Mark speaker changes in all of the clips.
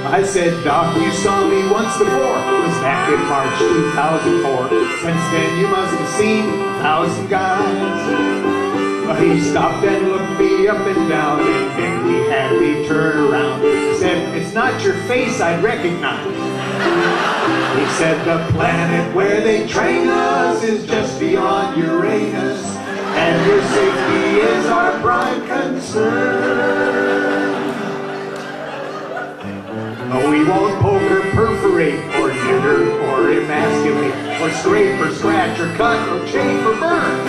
Speaker 1: I said, Doc, you saw me once before. It was back in March 2004. Since then you must have seen 1,000 guys. He stopped and looked me up and down, and then he had me turn around. He said, it's not your face I'd recognize. He said, the planet where they train us is just beyond Uranus, and your safety is our prime concern. No, we won't poke or perforate, or hinder, or emasculate, or scrape, or scratch, or cut, or chafe, or burn.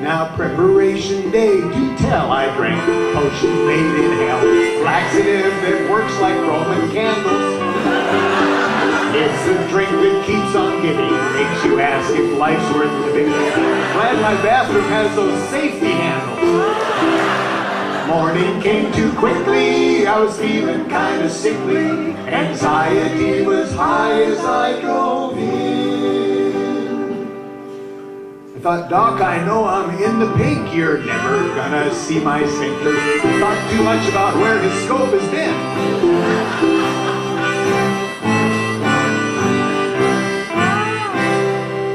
Speaker 1: Now preparation day, do tell, I drank potion made in hell, laxative that works like Roman candles. It's the drink that keeps on giving, makes you ask if life's worth living. Glad my bathroom has those safety handles. Morning came too quickly, I was feeling kind of sickly. Anxiety was high as I drove in. I thought, Doc, I know I'm in the pink. You're never gonna see my sphincter. Thought too much about where his scope has been.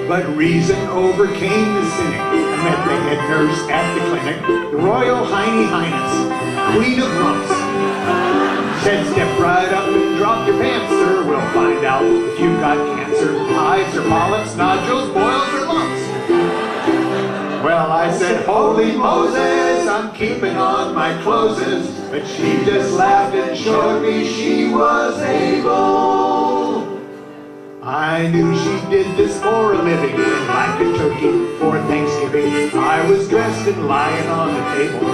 Speaker 1: But reason overcame the cynic. I met the head nurse at the clinic, the Royal Hiney Highness, Queen of Lumps. Said, step right up and drop your pants, sir. We'll find out if you've got cancer, hives or polyps, nodules, boils or lumps. Well, I said, holy Moses, I'm keeping on my closes. But she just laughed and showed me she was able. I knew she did this for a living, like a turkey for Thanksgiving. I was dressed and lying on the table.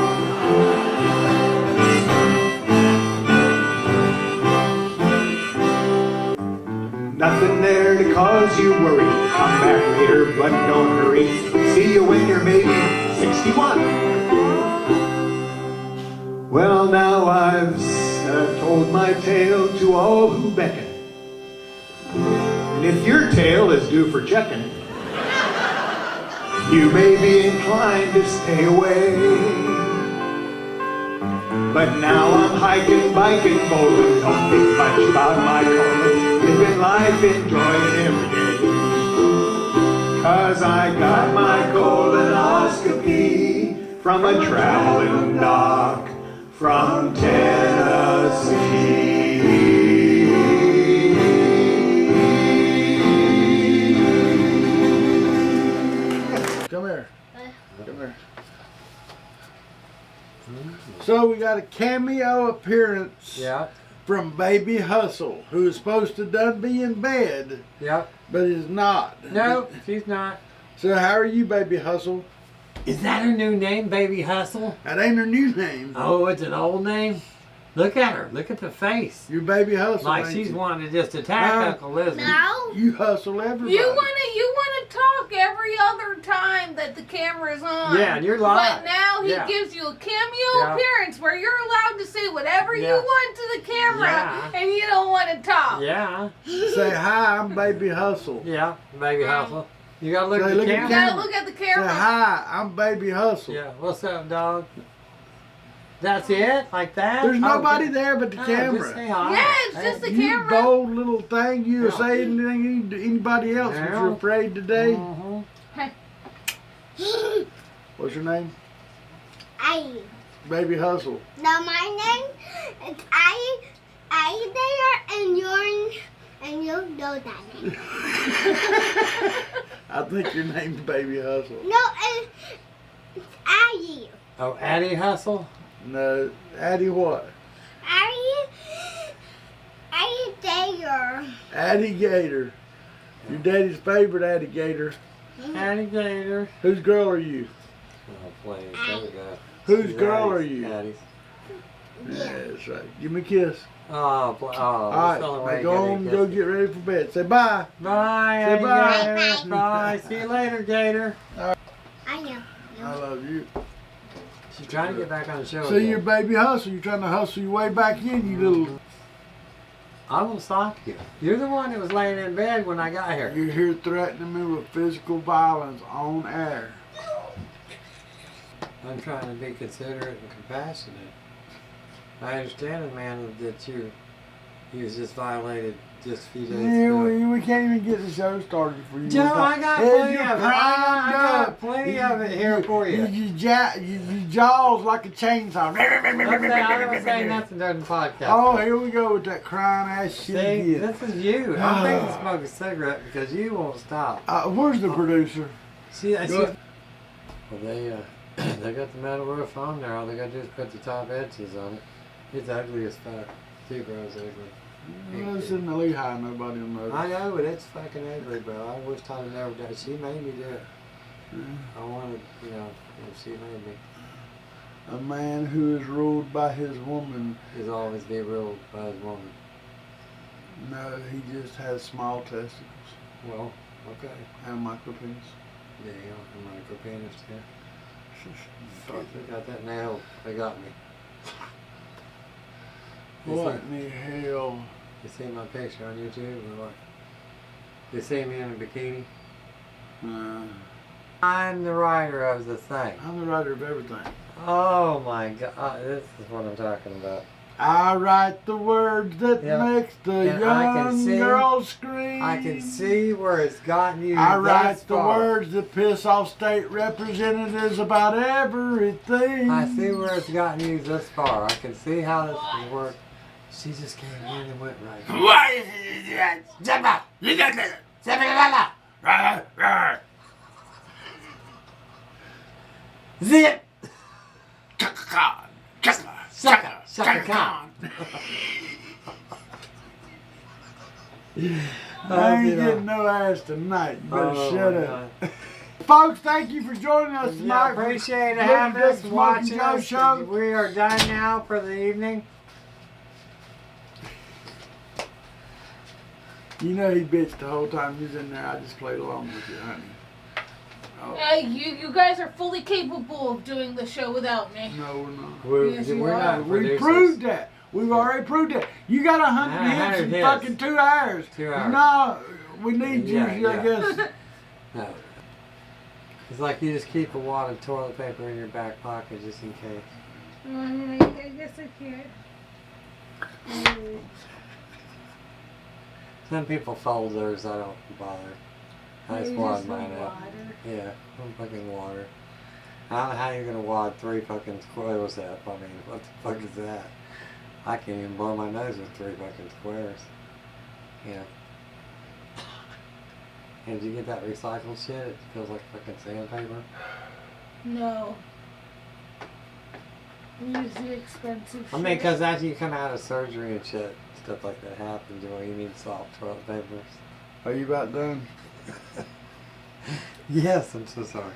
Speaker 1: Nothing there to cause you worry. Come back later, but don't hurry. See you when you're maybe 61. Well, now I've told my tale to all who beckon. And if your tail is due for checking, you may be inclined to stay away. But now I'm hiking, biking, bowling, don't think much about my colon. Living life, enjoying every day. 'Cause I got my colonoscopy from a traveling doc from Tennessee.
Speaker 2: Come here. Come here. So we got a cameo appearance from Baby Hustle, who is supposed to done be in bed, but is not.
Speaker 3: No, she's not.
Speaker 2: So how are you, Baby Hustle?
Speaker 3: Is that her new name, Baby Hustle?
Speaker 2: That ain't her new name.
Speaker 3: Oh, it's an old name? Look at her. Look at the face.
Speaker 2: You Baby Hustle.
Speaker 3: Like she's wanting to just attack Uncle Leslie.
Speaker 4: No.
Speaker 2: You hustle everybody.
Speaker 4: You wanna talk every other time that the camera's on.
Speaker 3: Yeah, and you're live.
Speaker 4: But now he gives you a cameo appearance where you're allowed to say whatever you want to the camera, and you don't want to talk.
Speaker 3: Yeah.
Speaker 2: Say hi, I'm Baby Hustle.
Speaker 3: Yeah, Baby Hustle. You gotta look at the camera.
Speaker 4: You gotta look at the camera.
Speaker 2: Say hi, I'm Baby Hustle.
Speaker 3: Yeah. What's up, dog? That's it? Like that?
Speaker 2: There's nobody there but the camera.
Speaker 3: Just say hi.
Speaker 4: Yeah, it's just the
Speaker 2: You
Speaker 4: camera.
Speaker 2: bold little thing. You say anything to anybody else if you're afraid today. What's your name? Baby Hustle.
Speaker 5: No, my name is I there, and you know that name.
Speaker 2: I think your name's Baby Hustle.
Speaker 5: No, it's Addie.
Speaker 3: Oh, Addie Hustle?
Speaker 2: No, Addie what?
Speaker 5: Addie Gator.
Speaker 2: Addie Gator. Your daddy's favorite Addie Gator.
Speaker 3: Addie Gator.
Speaker 2: Whose girl are you?
Speaker 3: Oh, please. There we go.
Speaker 2: Whose girl are you?
Speaker 3: Addie's.
Speaker 2: Yeah, that's right. Give me a kiss.
Speaker 3: Oh,
Speaker 2: All right,
Speaker 3: right,
Speaker 2: go home and go get ready for bed. Say bye.
Speaker 3: Bye,
Speaker 2: Say
Speaker 3: Addie
Speaker 2: bye.
Speaker 3: Gator. Bye. See you later, Gator.
Speaker 5: I know.
Speaker 2: I love you.
Speaker 3: She's trying to get back on the show.
Speaker 2: See your Baby Hustle. You're trying to hustle your way back in, you little...
Speaker 3: I will stop you. You're the one that was laying in bed when I got here.
Speaker 2: You're here threatening me with physical violence on air.
Speaker 3: I'm trying to be considerate and compassionate. I understand, man, that you was just violated just a few days ago.
Speaker 2: We can't even get the show started for you.
Speaker 3: Joe, I got plenty of it. I got plenty of it here for you.
Speaker 2: You jaws like a chainsaw.
Speaker 3: I don't say nothing during the podcast.
Speaker 2: Oh, here we go with that crying ass shit
Speaker 3: See,
Speaker 2: again.
Speaker 3: this is you. I'm thinking smoke a cigarette because you won't stop.
Speaker 2: Where's the producer?
Speaker 3: See, well, they got the metal roof on there. All they got to do is put the top edges on it. It's ugly as fuck. T-Bro's ugly.
Speaker 2: Well, it's in the Lehigh, nobody will notice.
Speaker 3: I know, but it's fucking ugly, bro. I wish I'd have never done it. She made me do it. I wanted, if she made me.
Speaker 2: A man who is ruled by his woman
Speaker 3: He's always be ruled by his woman.
Speaker 2: No, he just has small testicles.
Speaker 3: Well, okay.
Speaker 2: And micro penis.
Speaker 3: Yeah, I'm micro penis too. They got that nailed. They got me.
Speaker 2: What in the hell?
Speaker 3: You see my picture on YouTube or what? You see me in a bikini? I'm the writer of the thing.
Speaker 2: I'm the writer of everything.
Speaker 3: Oh my God, this is what I'm talking about.
Speaker 2: I write the words that makes the young girl scream.
Speaker 3: I can see where it's gotten you.
Speaker 2: I write the words that piss off state representatives about everything.
Speaker 3: I see where it's gotten you this far. I can see how this will work. She just came in and went right.
Speaker 2: Why is it?
Speaker 3: Zip!
Speaker 2: Sucker con. I ain't getting no ass tonight. You better shut up. Folks, thank you for joining us tonight.
Speaker 3: I appreciate having us, watching us. Show. We are done now for the evening.
Speaker 2: You know he bitched the whole time he was in there. I just played along with you, honey.
Speaker 4: Oh. You guys are fully capable of doing the show without me.
Speaker 2: No, we're not.
Speaker 3: We're not.
Speaker 2: We proved that. We've already proved that. You got 100 hits in fucking 2 hours.
Speaker 3: 2 hours.
Speaker 2: No, we need you, I guess.
Speaker 3: No. It's like you just keep a wad of toilet paper in your back pocket just in case.
Speaker 4: I guess I can't.
Speaker 3: Some people fold theirs, I don't bother. I just wad mine up. Yeah, some fucking water. I don't know how you're gonna wad 3 fucking squares up. I mean, what the fuck is that? I can't even blow my nose with 3 fucking squares. Yeah. And did you get that recycled shit? It feels like fucking sandpaper.
Speaker 4: No. Use the expensive shit.
Speaker 3: I mean, because after you come out of surgery and shit, stuff like that happens, you need soft toilet papers.
Speaker 2: Are you about done?
Speaker 3: Yes, I'm so sorry.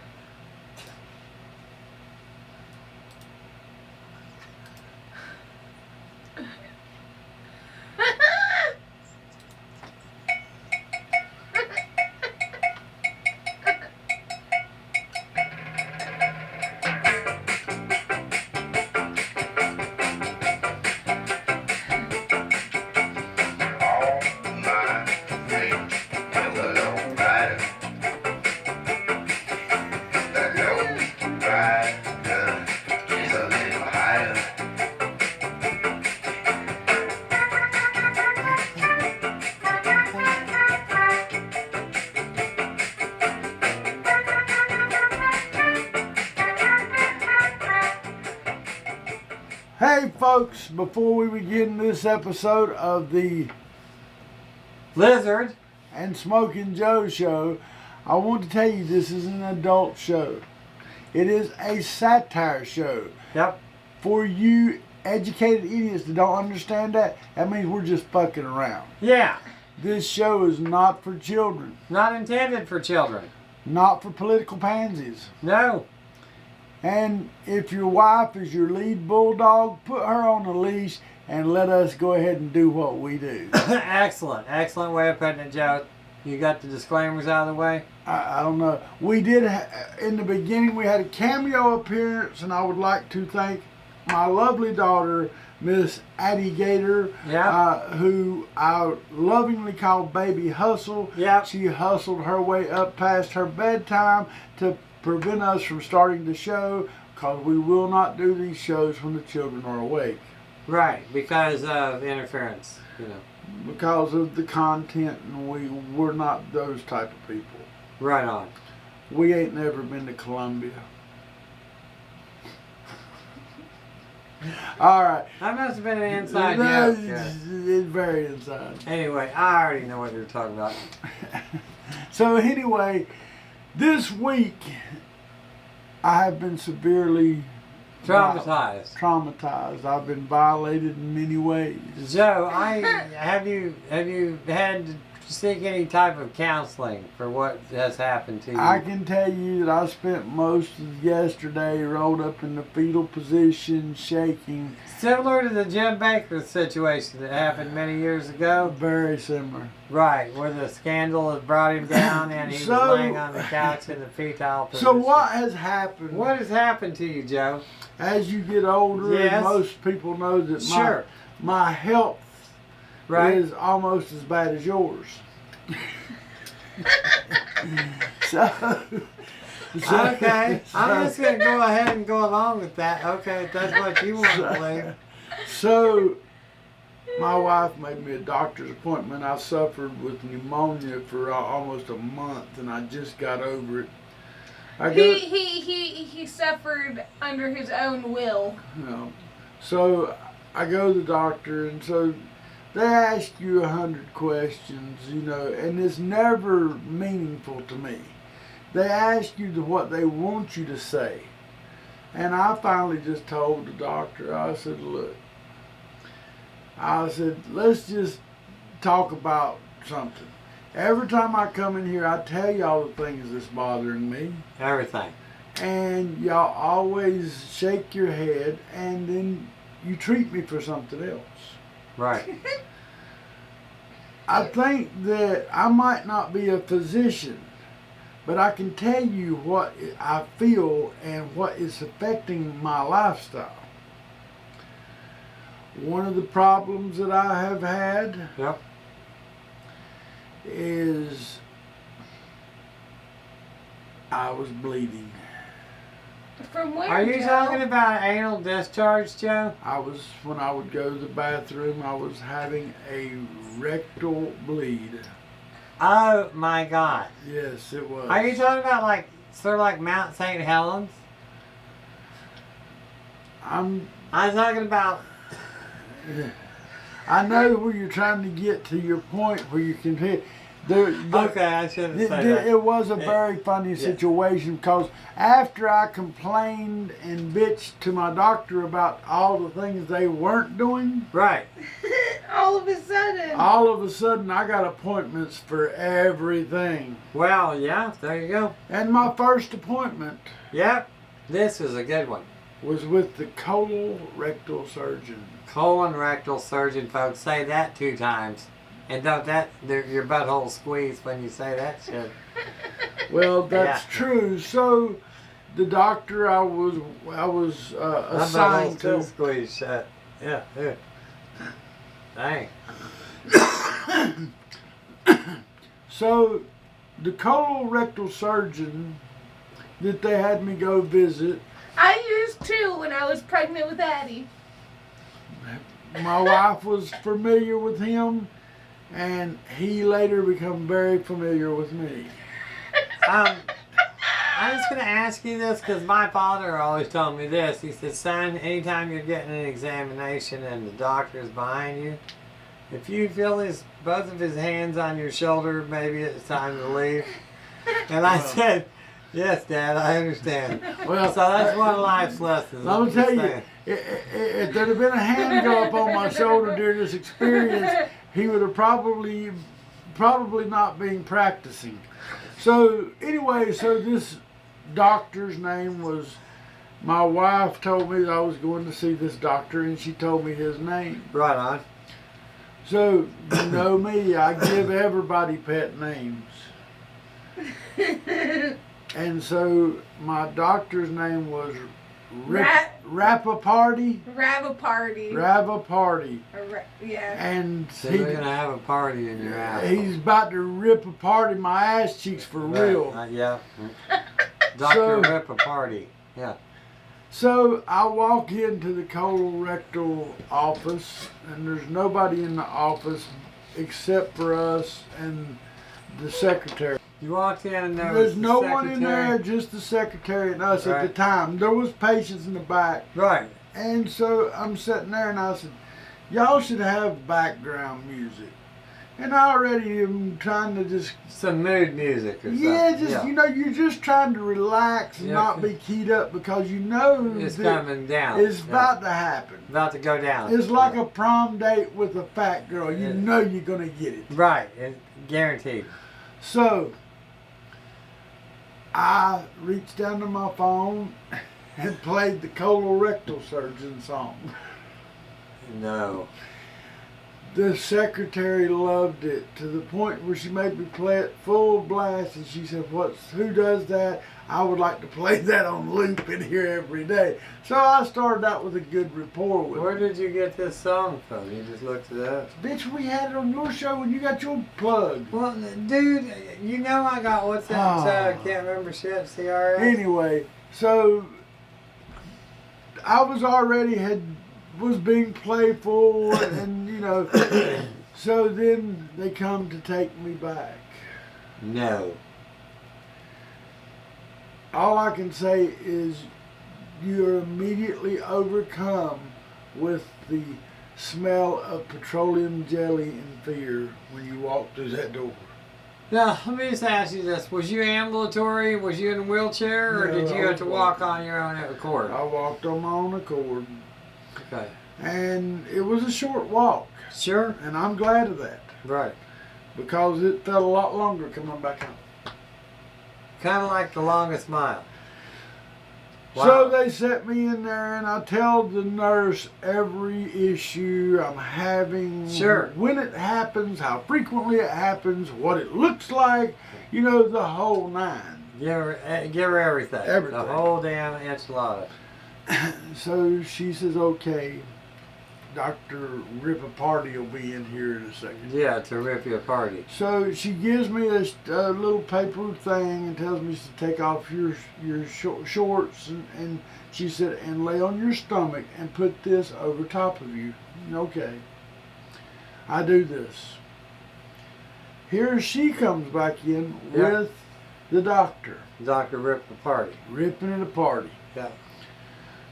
Speaker 2: Hey folks, before we begin this episode of the
Speaker 3: Lizard
Speaker 2: and Smokin' Joe show, I want to tell you this is an adult show. It is a satire show.
Speaker 3: Yep.
Speaker 2: For you educated idiots that don't understand that means we're just fucking around.
Speaker 3: Yeah.
Speaker 2: This show is not for children.
Speaker 3: Not intended for children.
Speaker 2: Not for political pansies.
Speaker 3: No.
Speaker 2: And if your wife is your lead bulldog, put her on a leash and let us go ahead and do what we do.
Speaker 3: Excellent. Excellent way of putting it, Joe. You got the disclaimers out of the way?
Speaker 2: I don't know. We did, in the beginning, we had a cameo appearance, and I would like to thank my lovely daughter, Miss Addie Gator, who I lovingly call Baby Hustle.
Speaker 3: Yep.
Speaker 2: She hustled her way up past her bedtime to prevent us from starting the show, because we will not do these shows when the children are awake.
Speaker 3: Right, because of interference, you know.
Speaker 2: Because of the content, and we're not those type of people.
Speaker 3: Right on.
Speaker 2: We ain't never been to Columbia. All right.
Speaker 3: That must have been an inside
Speaker 2: It's
Speaker 3: joke. Yeah.
Speaker 2: very inside.
Speaker 3: Anyway, I already know what you're talking about.
Speaker 2: So anyway, this week I have been severely traumatized. I've been violated in many ways.
Speaker 3: Joe, have you had to seek any type of counseling for what has happened to you?
Speaker 2: I can tell you that I spent most of yesterday rolled up in the fetal position, shaking.
Speaker 3: Similar to the Jim Baker situation that happened many years ago.
Speaker 2: Very similar.
Speaker 3: Right, where the scandal has brought him down and he was laying on the couch in the fetal position.
Speaker 2: So what has happened?
Speaker 3: What has happened to you, Joe?
Speaker 2: As you get older,
Speaker 3: Yes.
Speaker 2: and most people know that
Speaker 3: Sure.
Speaker 2: my health is almost as bad as yours. so
Speaker 3: okay, I'm just going to go ahead and go along with that. Okay, if that's what you want to believe.
Speaker 2: So, my wife made me a doctor's appointment. I suffered with pneumonia for almost a month, and I just got over it.
Speaker 4: He suffered under his own will.
Speaker 2: So I go to the doctor, and so they ask you 100 questions, you know, and it's never meaningful to me. They ask you what they want you to say. And I finally just told the doctor, I said, look, let's just talk about something. Every time I come in here, I tell y'all the things that's bothering me.
Speaker 3: Everything.
Speaker 2: And y'all always shake your head, and then you treat me for something else.
Speaker 3: Right.
Speaker 2: I think that I might not be a physician, but I can tell you what I feel and what is affecting my lifestyle. One of the problems that I have had is I was bleeding.
Speaker 4: From where,
Speaker 3: Are you
Speaker 4: Joe?
Speaker 3: talking about anal discharge, Joe?
Speaker 2: When I would go to the bathroom, I was having a rectal bleed.
Speaker 3: Oh my God.
Speaker 2: Yes, it was.
Speaker 3: Are you talking about sort of like Mount St. Helens?
Speaker 2: I'm
Speaker 3: talking about.
Speaker 2: I know where you're trying to get to your point where you can hit.
Speaker 3: Okay, I shouldn't say that.
Speaker 2: It was a very funny situation because after I complained and bitched to my doctor about all the things they weren't doing,
Speaker 3: right.
Speaker 4: All of a sudden
Speaker 2: I got appointments for everything.
Speaker 3: Well, yeah, there you go.
Speaker 2: And my first appointment,
Speaker 3: yep, this is a good one,
Speaker 2: was with the colorectal surgeon.
Speaker 3: Colon rectal surgeon, folks. Say that 2 times. And don't your butthole squeeze when you say that shit.
Speaker 2: Well, that's true. So, the doctor I was assigned to.
Speaker 3: Squeeze shut. Yeah. Dang.
Speaker 2: So, the colorectal surgeon that they had me go visit.
Speaker 4: I used to when I was pregnant with Addie.
Speaker 2: My wife was familiar with him. And he later became very familiar with me.
Speaker 3: I was going to ask you this because my father always told me this. He said, son, anytime you're getting an examination and the doctor's behind you, if you feel both of his hands on your shoulder, maybe it's time to leave. And I said, yes, Dad, I understand. Well, so that's one of life's lessons.
Speaker 2: I'm going to tell you, if there had been a hand go up on my shoulder during this experience, he would have probably not been practicing. So anyway, this doctor's name was, my wife told me that I was going to see this doctor, and she told me his name.
Speaker 3: Right on.
Speaker 2: So, you know me, I give everybody pet names. And so my doctor's name was Rapaparty.
Speaker 4: Yeah.
Speaker 2: And
Speaker 3: so you're going to have a party in your house.
Speaker 2: He's about to rip apart my ass cheeks for real.
Speaker 3: Yeah. Dr. Rip a party. Yeah.
Speaker 2: So I walk into the colorectal office, and there's nobody in the office except for us and the secretary.
Speaker 3: You walked in and
Speaker 2: there's no one in there, just the secretary and us at the time. There was patients in the back.
Speaker 3: Right.
Speaker 2: And so I'm sitting there and I said, y'all should have background music. And I already am trying to just...
Speaker 3: Some mood music or something.
Speaker 2: Yeah, you know, you're just trying to relax and not be keyed up because you know
Speaker 3: it's coming down.
Speaker 2: It's about to happen.
Speaker 3: About to go down.
Speaker 2: It's like a prom date with a fat girl. You know you're going to get it.
Speaker 3: Right. It's guaranteed.
Speaker 2: So, I reached down to my phone and played the colorectal surgeon song.
Speaker 3: No.
Speaker 2: The secretary loved it to the point where she made me play it full blast, and she said, who does that? I would like to play that on loop in here every day. So I started out with a good rapport with
Speaker 3: Where did you get this song from? You just looked it up?
Speaker 2: Bitch, we had it on your show when you got your plug.
Speaker 3: Well, dude, you know I got what's that? I can't remember shit, CRS.
Speaker 2: Anyway, so I was being playful and, you know, so then they come to take me back.
Speaker 3: No.
Speaker 2: All I can say is you're immediately overcome with the smell of petroleum jelly and fear when you walk through that door.
Speaker 3: Now, let me just ask you this. Was you ambulatory? Was you in a wheelchair? Or did you have to walk on your own accord?
Speaker 2: I walked on my own accord.
Speaker 3: Okay.
Speaker 2: And it was a short walk.
Speaker 3: Sure.
Speaker 2: And I'm glad of that.
Speaker 3: Right.
Speaker 2: Because it felt a lot longer coming back home.
Speaker 3: Kind of like the longest mile. Wow.
Speaker 2: So they set me in there and I tell the nurse every issue I'm having.
Speaker 3: Sure.
Speaker 2: When it happens, how frequently it happens, what it looks like, you know, the whole nine.
Speaker 3: Give her everything.
Speaker 2: Everything.
Speaker 3: The whole damn enchilada.
Speaker 2: So she says, okay, Dr. Rip a Party will be in here in a second.
Speaker 3: Yeah, to rip you a party.
Speaker 2: So she gives me a little paper thing and tells me to take off your shorts and she said, and lay on your stomach and put this over top of you. Okay. I do this. Here she comes back in with the doctor.
Speaker 3: Dr. Rip the Party.
Speaker 2: Ripping it a party.
Speaker 3: Yeah.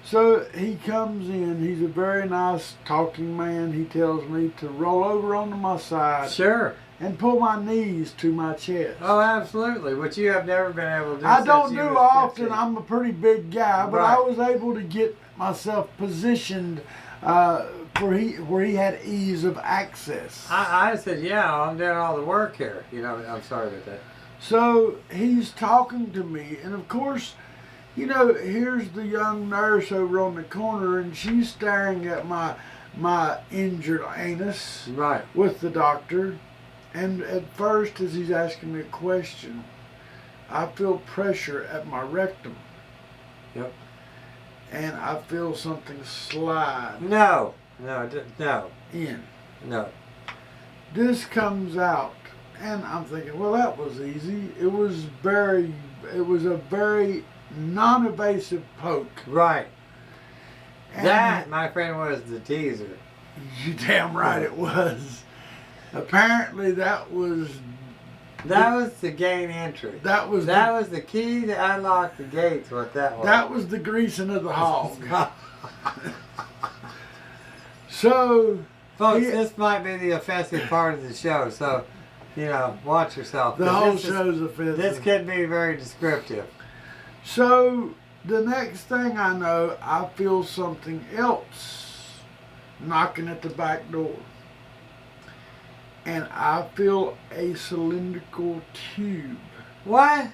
Speaker 2: So he comes in, he's a very nice talking man. He tells me to roll over onto my side.
Speaker 3: Sure.
Speaker 2: And pull my knees to my chest.
Speaker 3: Oh, absolutely. Which you have never been able to do.
Speaker 2: I don't do often.
Speaker 3: 15.
Speaker 2: I'm a pretty big guy, but
Speaker 3: Right.
Speaker 2: I was able to get myself positioned where he had ease of access.
Speaker 3: I said, yeah, I'm doing all the work here. You know, I'm sorry about that.
Speaker 2: So he's talking to me, and of course, you know, here's the young nurse over on the corner, and she's staring at my injured anus with the doctor. And at first, as he's asking me a question, I feel pressure at my rectum.
Speaker 3: Yep.
Speaker 2: And I feel something slide.
Speaker 3: No.
Speaker 2: In.
Speaker 3: No.
Speaker 2: This comes out, and I'm thinking, well, that was easy. It was a very non-invasive poke.
Speaker 3: Right.
Speaker 2: And
Speaker 3: that, my friend, was the teaser.
Speaker 2: You damn right it was. Apparently that was
Speaker 3: the gain entry. That was the key to unlock the gates. What that was.
Speaker 2: That was the greasing of the hog. So,
Speaker 3: folks, this might be the offensive part of the show. So, you know, watch yourself.
Speaker 2: The whole show's offensive.
Speaker 3: This could be very descriptive.
Speaker 2: So, the next thing I know, I feel something else knocking at the back door. And I feel a cylindrical tube.
Speaker 3: What?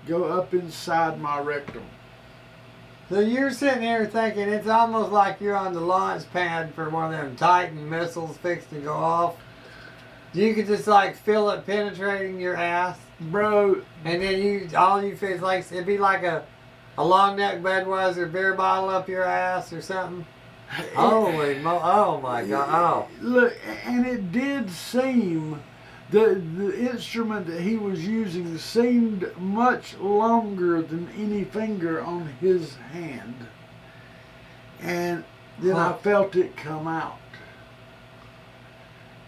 Speaker 2: Go up inside my rectum.
Speaker 3: So you're sitting here thinking it's almost like you're on the launch pad for one of them Titan missiles fixed to go off. You could just like feel it penetrating your ass.
Speaker 2: Bro.
Speaker 3: And then all you feel is like, it'd be like a long neck Budweiser beer bottle up your ass or something. Oh my God. Oh.
Speaker 2: Look, and it did seem The instrument that he was using seemed much longer than any finger on his hand. And then I felt it come out.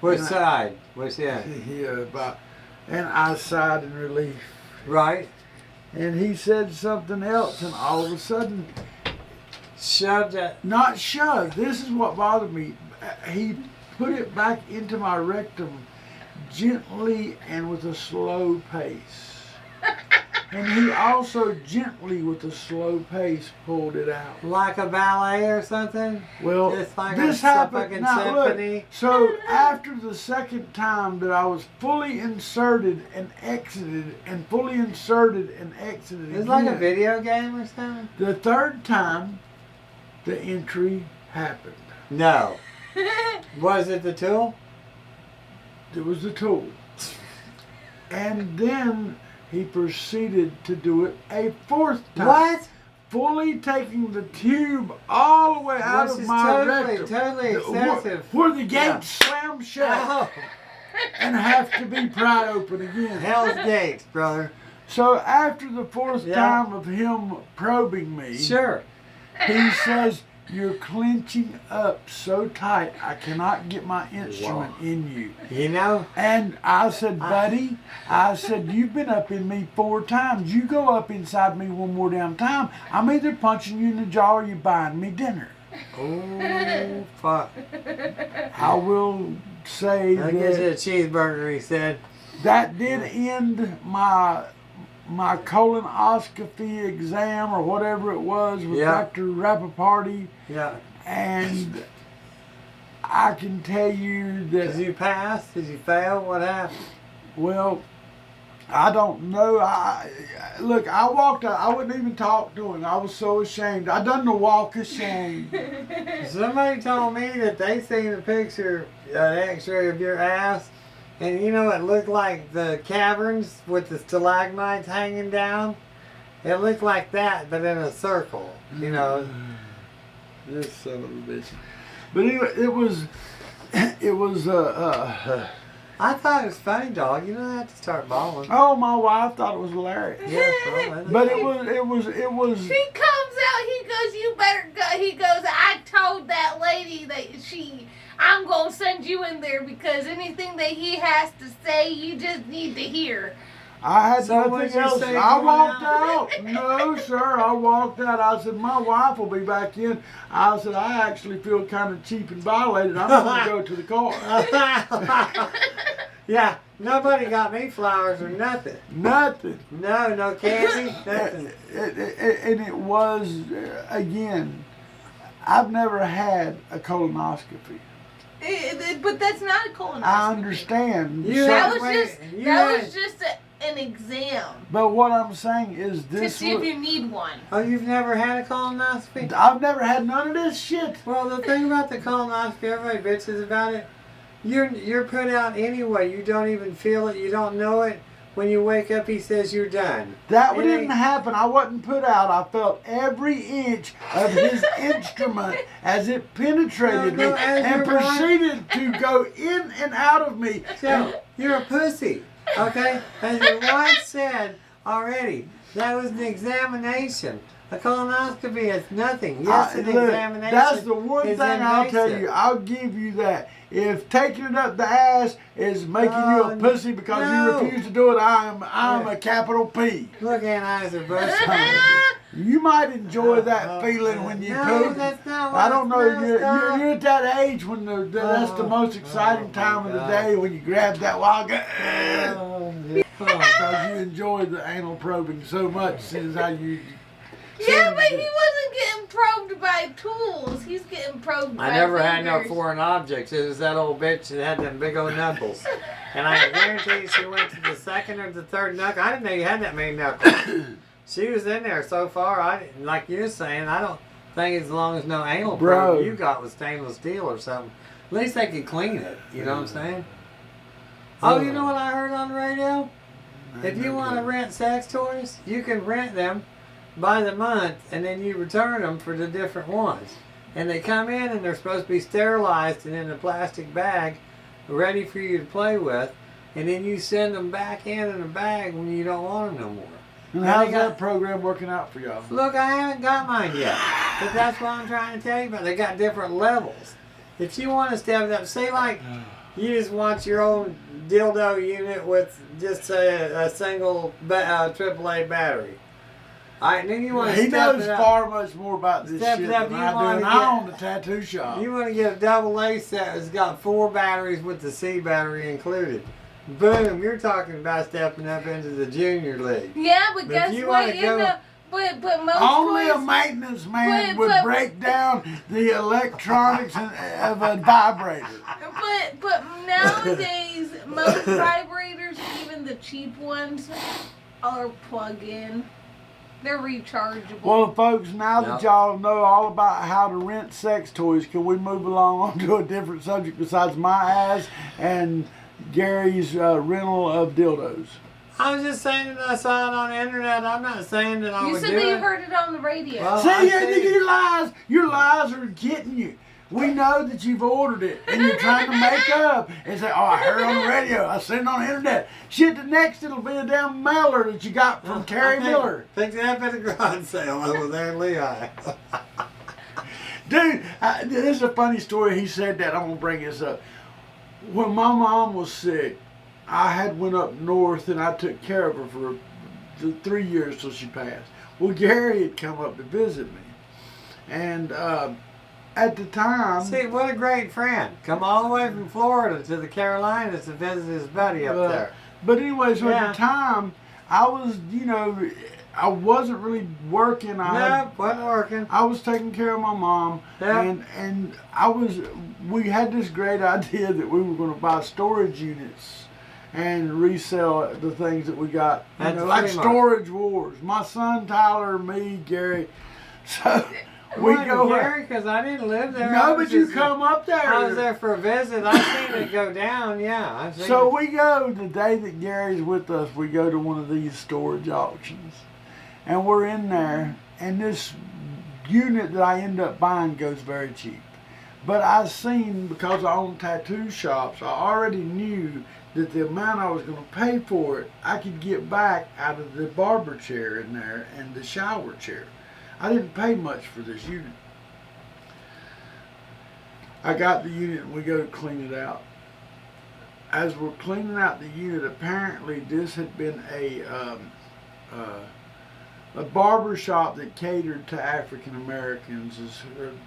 Speaker 3: Which side? Which end?
Speaker 2: Yeah, and I sighed in relief.
Speaker 3: Right.
Speaker 2: And he said something else, and all of a sudden,
Speaker 3: shoved it.
Speaker 2: Not shoved. This is what bothered me. He put it back into my rectum gently and with a slow pace. And he also gently, with a slow pace, pulled it out.
Speaker 3: Like a ballet or something?
Speaker 2: Well,
Speaker 3: just like
Speaker 2: this happened. Now, look, so after the second time that I was fully inserted and exited, and fully inserted and exited
Speaker 3: It's
Speaker 2: again,
Speaker 3: like a video game or something?
Speaker 2: the third time, the entry happened.
Speaker 3: No. Was it the tool?
Speaker 2: It was the tool. And then he proceeded to do it a fourth time.
Speaker 3: What?
Speaker 2: Fully taking the tube all the way out of my rectum.
Speaker 3: Totally excessive.
Speaker 2: Where the gate slammed shut and have to be pried open again.
Speaker 3: Hell's gates, brother.
Speaker 2: So after the fourth time of him probing me, he says, "You're clenching up so tight, I cannot get my instrument in you."
Speaker 3: You know?
Speaker 2: And I said, "Buddy," I said, "you've been up in me 4 times. You go up inside me one more damn time, I'm either punching you in the jaw or you buying me dinner."
Speaker 3: Oh, fuck.
Speaker 2: I will say
Speaker 3: I'll get you a cheeseburger, he said.
Speaker 2: That did end my colonoscopy exam or whatever it was with Dr. Rappaparty.
Speaker 3: Yeah.
Speaker 2: And I can tell you that...
Speaker 3: Did you pass? Did you fail? What happened?
Speaker 2: Well, I don't know. Look, I walked out. I wouldn't even talk to him. I was so ashamed. I done the walk of shame.
Speaker 3: Somebody told me that they seen a picture, an x-ray of your ass, and you know, it looked like the caverns with the stalagmites hanging down. It looked like that, but in a circle, you know.
Speaker 2: This son of a bitch. But anyway, it was,
Speaker 3: I thought it was funny, dog. You don't have to start bawling.
Speaker 2: Oh, my wife thought it was hilarious.
Speaker 3: Yeah,
Speaker 2: but it was.
Speaker 4: He comes out, he goes, "You better go." He goes, "I told that lady that I'm going to send you in there because anything that he has to say, you just need to hear."
Speaker 2: I had nothing else. I walked out. No, sir. I walked out. I said, "My wife will be back in." I said, "I actually feel kind of cheap and violated. I'm going to go to the car."
Speaker 3: Yeah, nobody got me flowers or nothing.
Speaker 2: Nothing.
Speaker 3: No candy, nothing.
Speaker 2: And it was, again, I've never had a colonoscopy.
Speaker 4: But that's not a colonoscopy.
Speaker 2: I understand.
Speaker 4: That was just an exam.
Speaker 2: But what I'm saying is this.
Speaker 4: To see if you need one.
Speaker 3: Oh, you've never had a colonoscopy?
Speaker 2: I've never had none of this shit.
Speaker 3: Well, the thing about the colonoscopy, everybody bitches about it. You're put out anyway. You don't even feel it. You don't know it. When you wake up, he says you're done.
Speaker 2: That didn't happen. I wasn't put out. I felt every inch of his instrument as it penetrated me and proceeded to go in and out of me.
Speaker 3: So, you're a pussy, okay? As your wife said already, that was an examination. A colonoscopy is nothing. Yes, an examination.
Speaker 2: That's the one thing I'll tell you. I'll give you that. If taking it up the ass is making you a pussy because you refuse to do it, I'm a capital P.
Speaker 3: Look, Anheuser-Busch.
Speaker 2: You might enjoy that feeling when you poop.
Speaker 3: That's not what
Speaker 2: I don't know. You're at that age when that's the most exciting time of the day when you grab that wild because you enjoy the anal probing so much since how you.
Speaker 4: Yeah, but he wasn't getting probed by tools. He's getting probed by
Speaker 3: I never had
Speaker 4: fingers.
Speaker 3: no foreign objects. It was that old bitch that had them big old knuckles. And I guarantee she went to the second or the third knuckle. I didn't know you had that many knuckles. She was in there so far. Like you're saying, I don't think as long as no anal probe you got was stainless steel or something. At least they could clean it. You know what I'm saying? Oh, you know what I heard on the radio? If you want to rent sex toys, you can rent them by the month, and then you return them for the different ones. And they come in and they're supposed to be sterilized and in a plastic bag ready for you to play with. and then you send them back in a bag when you don't want them no more.
Speaker 2: And how's that program working out for y'all?
Speaker 3: Look, I haven't got mine yet, but that's what I'm trying to tell you about. They got different levels. If you want to step it up, say like you just want your own dildo unit with just a single AAA battery. All right, then you want to
Speaker 2: He
Speaker 3: step
Speaker 2: knows
Speaker 3: it up.
Speaker 2: far much more about this
Speaker 3: Step
Speaker 2: shit
Speaker 3: it up,
Speaker 2: than
Speaker 3: you
Speaker 2: I do,
Speaker 3: wanna
Speaker 2: and
Speaker 3: get-
Speaker 2: I own the tattoo shop.
Speaker 3: You want to get a double A set that's got 4 batteries with the C battery included. Boom, you're talking about stepping up into the junior league.
Speaker 4: Yeah, but
Speaker 3: If
Speaker 4: guess
Speaker 3: you
Speaker 4: what?
Speaker 3: wanna go-
Speaker 4: But most
Speaker 2: Only a
Speaker 4: toys,
Speaker 2: maintenance man
Speaker 4: But-
Speaker 2: would
Speaker 4: but-
Speaker 2: break down the electronics of a vibrator.
Speaker 4: but nowadays most vibrators, even the cheap ones, are plug-in. They're rechargeable.
Speaker 2: Well, folks, now that
Speaker 3: Yep.
Speaker 2: y'all know all about how to rent sex toys, can we move along onto a different subject besides my ass and Gary's rental of dildos?
Speaker 3: I was just saying that I saw it on the internet. I'm not saying that I
Speaker 4: You
Speaker 3: would
Speaker 4: said
Speaker 3: do
Speaker 4: that you
Speaker 3: it.
Speaker 4: heard it on the radio.
Speaker 3: Well,
Speaker 2: See,
Speaker 3: I see.
Speaker 2: your lies are getting you. We know that you've ordered it and you're trying to make up and say, oh, I heard it on the radio, I seen it on the internet. Shit, the next it'll be a damn mailer that you got from Terry Miller.
Speaker 3: Picked it up at a garage sale over there in Lehigh.
Speaker 2: Dude, this is a funny story. He said that. I'm going to bring this up. When my mom was sick, I had went up north and I took care of her for 3 years till she passed. Well, Gary had come up to visit me. And at the time...
Speaker 3: See, what a great friend. Come all the way from Florida to the Carolinas to visit his buddy up there.
Speaker 2: But anyway, so
Speaker 3: Yeah.
Speaker 2: at the time, I was, I wasn't really working.
Speaker 3: Nope, wasn't working.
Speaker 2: I was taking care of my mom,
Speaker 3: Yeah.
Speaker 2: and we had this great idea that we were going to buy storage units and resell the things that we got,
Speaker 3: At the
Speaker 2: like
Speaker 3: flea market.
Speaker 2: Storage Wars. My son Tyler, me, Gary. So we
Speaker 3: Wasn't
Speaker 2: go.
Speaker 3: Gary, because I didn't live there. I
Speaker 2: No,
Speaker 3: was
Speaker 2: but you
Speaker 3: just-
Speaker 2: come up there.
Speaker 3: I was there for a visit. I seen it go down. Yeah, I seen
Speaker 2: So
Speaker 3: it.
Speaker 2: we go, the day that Gary's with us, we go to one of these storage auctions. And we're in there, and this unit that I end up buying goes very cheap. But I seen, because I own tattoo shops, I already knew that the amount I was going to pay for it, I could get back out of the barber chair in there and the shower chair. I didn't pay much for this unit. I got the unit and we go to clean it out. As we're cleaning out the unit, apparently this had been a barber shop that catered to African Americans. Is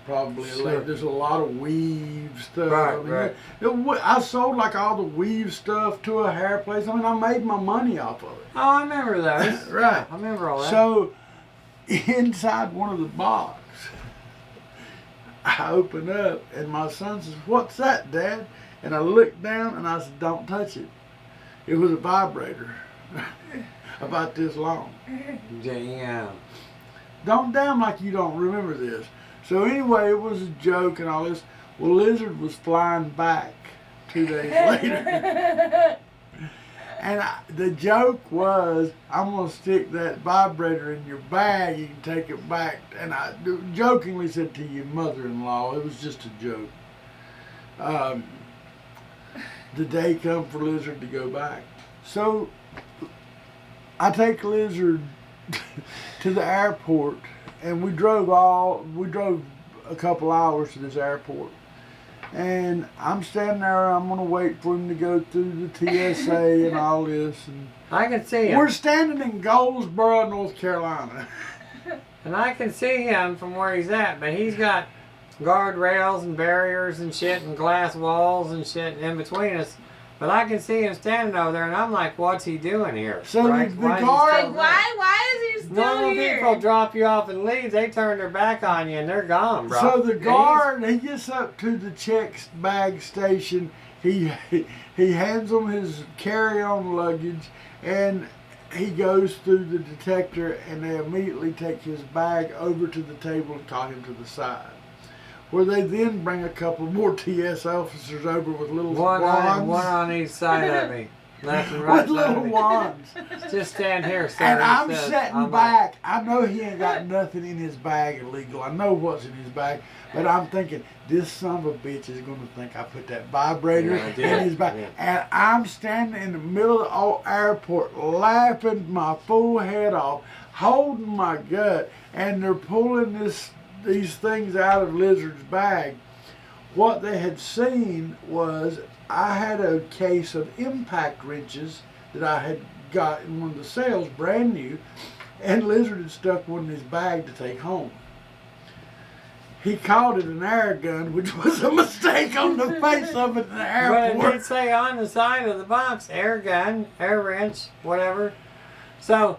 Speaker 2: probably
Speaker 3: Sure.
Speaker 2: there's a lot of weave stuff.
Speaker 3: Right,
Speaker 2: I mean,
Speaker 3: right.
Speaker 2: I sold like all the weave stuff to a hair place. I mean, I made my money off of it.
Speaker 3: Oh, I remember those.
Speaker 2: Right.
Speaker 3: I remember all that.
Speaker 2: So inside one of the box, I open up and my son says, "What's that, Dad?" And I looked down and I said, "Don't touch it." It was a vibrator about this long.
Speaker 3: Damn.
Speaker 2: Don't damn like you don't remember this. So anyway, it was a joke and all this. Well, Lizard was flying back 2 days later. And the joke was, I'm going to stick that vibrator in your bag, you can take it back. And I jokingly said to your mother-in-law, it was just a joke. The day come for Lizard to go back. So I take Lizard to the airport, and we drove a couple hours to this airport. And I'm standing there, I'm going to wait for him to go through the TSA and all this. And
Speaker 3: I can see him.
Speaker 2: we're standing in Goldsboro, North Carolina.
Speaker 3: And I can see him from where he's at, but he's got guardrails and barriers and shit and glass walls and shit in between us. But I can see him standing over there, and I'm like, what's he doing here?
Speaker 2: So
Speaker 3: right?
Speaker 2: the
Speaker 3: Why is he
Speaker 2: guard-
Speaker 3: still
Speaker 4: Like,
Speaker 3: there?
Speaker 4: why is he still
Speaker 3: Normal
Speaker 4: here?
Speaker 3: people drop you off and leave. They turn their back on you and they're gone, bro.
Speaker 2: So the
Speaker 3: And
Speaker 2: guard, he gets up to the check bag station. He hands him his carry-on luggage, and he goes through the detector, and they immediately take his bag over to the table and call him to the side, where they then bring a couple more TS officers over with little
Speaker 3: One
Speaker 2: wands.
Speaker 3: on each side of me. Left and right.
Speaker 2: with little wands.
Speaker 3: Just stand here, sir.
Speaker 2: And I'm
Speaker 3: He says.
Speaker 2: sitting
Speaker 3: I'm
Speaker 2: back. I know he ain't got nothing in his bag illegal. I know what's in his bag. But I'm thinking, this son of a bitch is going to think I put that vibrator in his bag.
Speaker 3: Yeah.
Speaker 2: And I'm standing in the middle of the old airport laughing my full head off, holding my gut. And they're pulling these things out of Lizard's bag. What they had seen was I had a case of impact wrenches that I had got in one of the sales, brand new, and Lizard had stuck one in his bag to take home. He called it an air gun, which was a mistake on the face of it in the
Speaker 3: But it
Speaker 2: airport.
Speaker 3: did say on the side of the box, air gun, air wrench, whatever. So,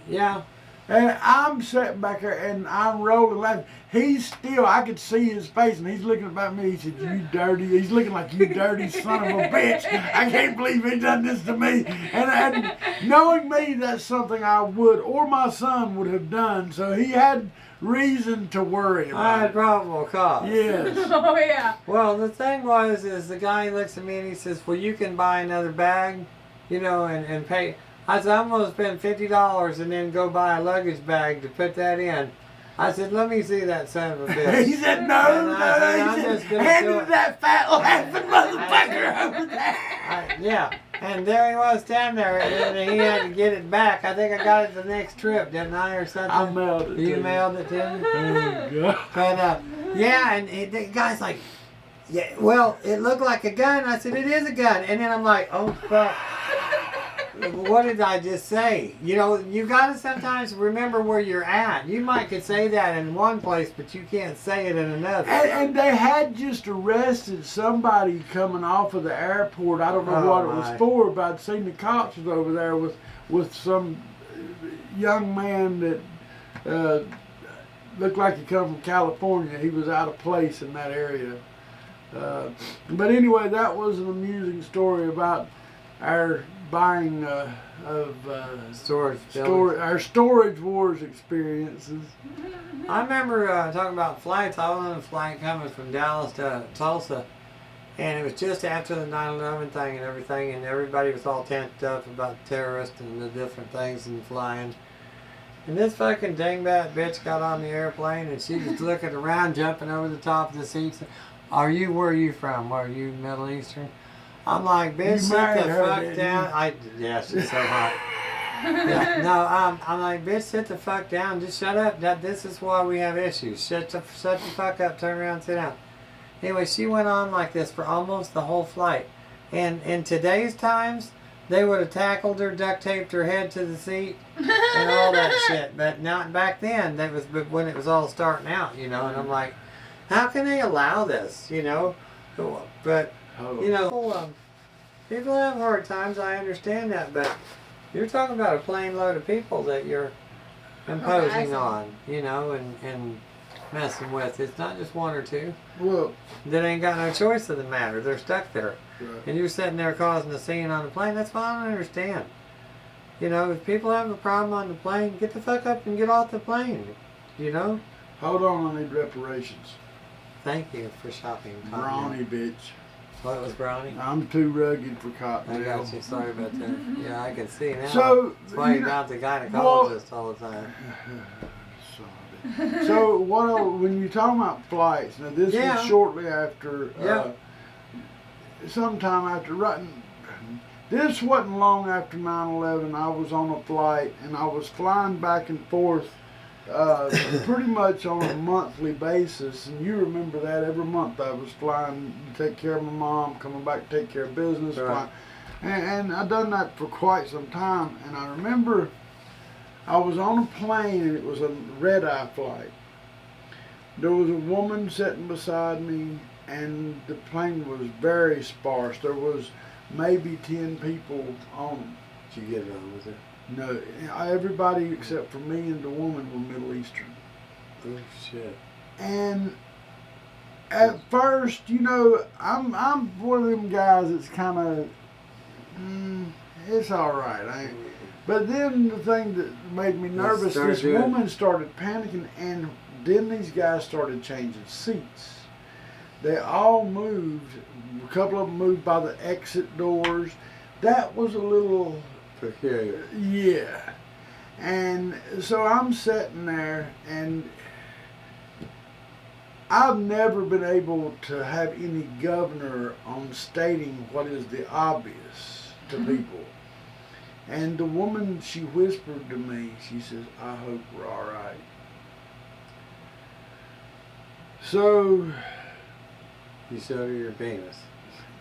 Speaker 3: yeah.
Speaker 2: And I'm sitting back there and I'm rolling laughing. He's still, I could see his face and he's looking about me. He said, you dirty, he's looking like you dirty son of a bitch. I can't believe he done this to me. And knowing me, that's something I would, or my son would have done. So he had reason to worry
Speaker 3: I
Speaker 2: about
Speaker 3: had
Speaker 2: it.
Speaker 3: probable cause.
Speaker 2: Yes.
Speaker 4: Oh yeah.
Speaker 3: Well, the thing was, is the guy looks at me and he says, well, you can buy another bag, you know, and pay. I said, I'm going to spend $50 and then go buy a luggage bag to put that in. I said, let me see that son of a bitch.
Speaker 2: He said, no,
Speaker 3: And I said,
Speaker 2: no.
Speaker 3: I'm
Speaker 2: He
Speaker 3: just
Speaker 2: said,
Speaker 3: gonna
Speaker 2: hand
Speaker 3: do
Speaker 2: it
Speaker 3: it.
Speaker 2: to that fat laughing motherfucker over there.
Speaker 3: Yeah, and there he was standing there, and then he had to get it back. I think I got it the next trip, didn't I, or something?
Speaker 2: I mailed it to
Speaker 3: You
Speaker 2: you.
Speaker 3: mailed it to me?
Speaker 2: Oh, God.
Speaker 3: But, yeah, and the guy's like, yeah, well, it looked like a gun. I said, it is a gun. And then I'm like, oh, fuck. What did I just say? You know, you got to sometimes remember where you're at. You might could say that in one place, but you can't say it in another.
Speaker 2: And they had just arrested somebody coming off of the airport. I don't know
Speaker 3: Oh,
Speaker 2: what it
Speaker 3: my.
Speaker 2: was for, but I'd seen the cops was over there with some young man that looked like he come from California. He was out of place in that area. But anyway, that was an amusing story about our buying of our storage wars experiences.
Speaker 3: I remember talking about flights. I was on a flight coming from Dallas to Tulsa, and it was just after the 9/11 thing and everything, and everybody was all tented up about terrorists and the different things and flying. And this fucking dingbat bitch got on the airplane, and she was looking around, jumping over the top of the seats. Where are you from? Are you Middle Eastern? I'm like, bitch,
Speaker 2: You
Speaker 3: sit
Speaker 2: married
Speaker 3: the
Speaker 2: her,
Speaker 3: fuck
Speaker 2: didn't
Speaker 3: down. Yeah, she's so hot. Yeah, no, I'm like, bitch, sit the fuck down. Just shut up. This is why we have issues. Shut the fuck up. Turn around, sit down. Anyway, she went on like this for almost the whole flight. And in today's times, they would have tackled her, duct taped her head to the seat, and all that shit. But not back then. That was when it was all starting out, you know. And I'm like, how can they allow this, you know? But you know, people have hard times. I understand that, but you're talking about a plane load of people that you're imposing on, you know, and messing with. It's not just one or two.
Speaker 2: Well,
Speaker 3: That ain't got no choice of the matter. They're stuck there.
Speaker 2: right.
Speaker 3: And you're sitting there causing a scene on the plane. That's what I don't understand. You know, if people have a problem on the plane, get the fuck up and get off the plane. You know?
Speaker 2: Hold on, I need reparations.
Speaker 3: Thank you for shopping.
Speaker 2: Brownie, bitch.
Speaker 3: What was brownie?
Speaker 2: I'm too rugged for cotton.
Speaker 3: I got you. Sorry about that. Yeah, I can see now.
Speaker 2: So,
Speaker 3: That's why
Speaker 2: you
Speaker 3: you're
Speaker 2: know-
Speaker 3: not the gynecologist all the time.
Speaker 2: So when you're talking about flights, now this
Speaker 3: Yeah.
Speaker 2: was shortly after,
Speaker 3: Yeah.
Speaker 2: sometime after, this wasn't long after 9/11. I was on a flight and I was flying back and forth pretty much on a monthly basis. And you remember that every month I was flying to take care of my mom, coming back to take care of business.
Speaker 3: Right.
Speaker 2: And I'd done that for quite some time. And I remember I was on a plane and it was a red-eye flight. There was a woman sitting beside me and the plane was very sparse. There was maybe 10 people on
Speaker 3: Did you get it on with her?
Speaker 2: it. No, everybody except for me and the woman were Middle Eastern.
Speaker 3: Oh shit.
Speaker 2: And at first, you know, I'm one of them guys that's kind of, it's all right. But then the thing that made me nervous,
Speaker 3: started
Speaker 2: this
Speaker 3: doing-
Speaker 2: woman started panicking, and then these guys started changing seats. They all moved. A couple of them moved by the exit doors. that was a little
Speaker 3: peculiar.
Speaker 2: Yeah. And so I'm sitting there, and I've never been able to have any governor on stating what is the obvious to people. And the woman, she whispered to me, she says, I hope we're all right. So,
Speaker 3: You showed her your penis.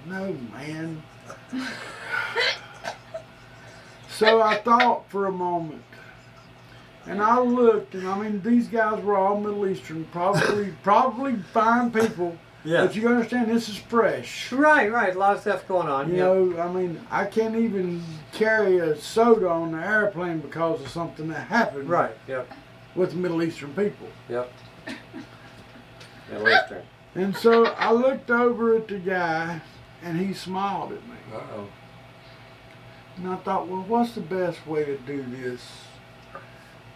Speaker 2: no, man. So I thought for a moment. And I looked, and I mean, these guys were all Middle Eastern, probably fine people.
Speaker 3: Yeah.
Speaker 2: But you understand, this is fresh.
Speaker 3: Right. A lot of stuff going on.
Speaker 2: You know, I mean, I can't even carry a soda on the airplane because of something that happened.
Speaker 3: Right. Yep.
Speaker 2: With Middle Eastern people.
Speaker 3: Yep. Middle Eastern.
Speaker 2: And so I looked over at the guy, and he smiled at me.
Speaker 3: Uh-oh.
Speaker 2: And I thought, well, what's the best way to do this?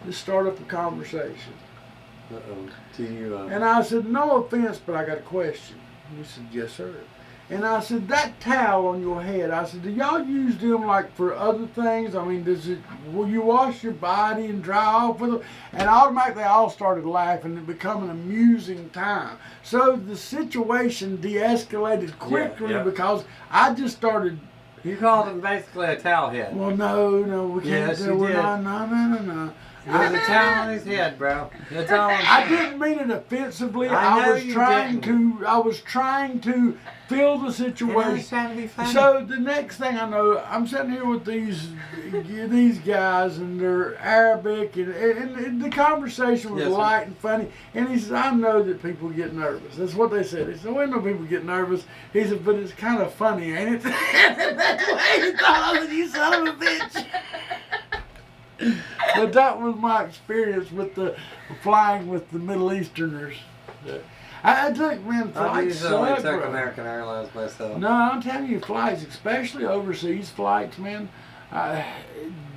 Speaker 2: Just start up a conversation.
Speaker 3: Uh-oh. Do you,
Speaker 2: And I said, no offense, but I got a question. And he said, yes, sir. And I said, that towel on your head, I said, do y'all use them like for other things? I mean, will you wash your body and dry off with them? And automatically all started laughing. It became an amusing time. So the situation de-escalated quickly because I just started.
Speaker 3: You called him basically a towel head.
Speaker 2: Well, no, we can't.
Speaker 3: Yes, you did.
Speaker 2: No.
Speaker 3: There's a towel on his head, bro. That's all I'm saying.
Speaker 2: I didn't mean it offensively.
Speaker 3: I know
Speaker 2: was
Speaker 3: you
Speaker 2: trying
Speaker 3: didn't.
Speaker 2: I was trying to fill the
Speaker 3: And I was
Speaker 2: situation.
Speaker 3: trying to be funny.
Speaker 2: So the next thing I know, I'm sitting here with these guys, and they're Arabic, and the conversation was
Speaker 3: Yes, sir.
Speaker 2: light and funny. And he says, I know that people get nervous. That's what they said. He said, well, I know people get nervous. He said, but it's kind of funny, ain't it? That's why he thought I was, you son of a bitch. But that was my experience with the flying with the Middle Easterners. I took, man,
Speaker 3: I
Speaker 2: flights
Speaker 3: usually
Speaker 2: suck,
Speaker 3: took
Speaker 2: bro.
Speaker 3: American Airlines myself.
Speaker 2: No, I'm telling you, flights, especially overseas flights, man,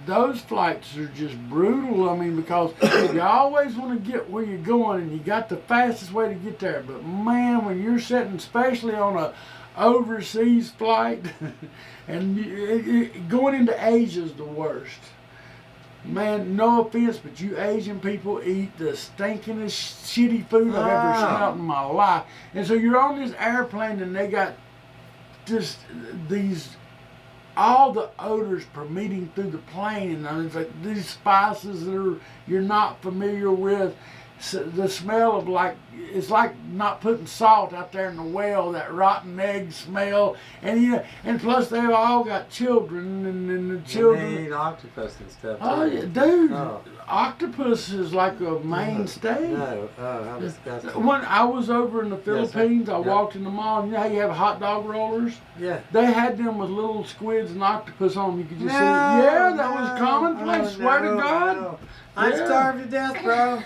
Speaker 2: those flights are just brutal. I mean, because you always want to get where you're going, and you got the fastest way to get there. But man, when you're sitting, especially on a overseas flight, and going into Asia is the worst. Man, no offense, but you Asian people eat the stinkingest shitty food I've ever smelled in my life. And so you're on this airplane, and they got just all the odors permeating through the plane, and it's like these spices that you're not familiar with. So the smell of it's like not putting salt out there in the well, that rotten egg smell, and and plus they've all got children, and the children.
Speaker 3: They eat octopus and stuff.
Speaker 2: Oh,
Speaker 3: too.
Speaker 2: yeah, dude,
Speaker 3: Oh.
Speaker 2: Octopus is like a mainstay.
Speaker 3: No, how disgusting.
Speaker 2: When I was over in the Philippines, I
Speaker 3: Yep.
Speaker 2: walked in the mall, and you know how you have hot dog rollers?
Speaker 3: Yeah.
Speaker 2: They had them with little squids and octopus on them. You could just
Speaker 3: No,
Speaker 2: see it. Yeah, that
Speaker 3: no,
Speaker 2: was commonplace.
Speaker 3: oh,
Speaker 2: Swear
Speaker 3: no,
Speaker 2: to God.
Speaker 3: no. I'd
Speaker 2: Yeah.
Speaker 3: starve to death, bro.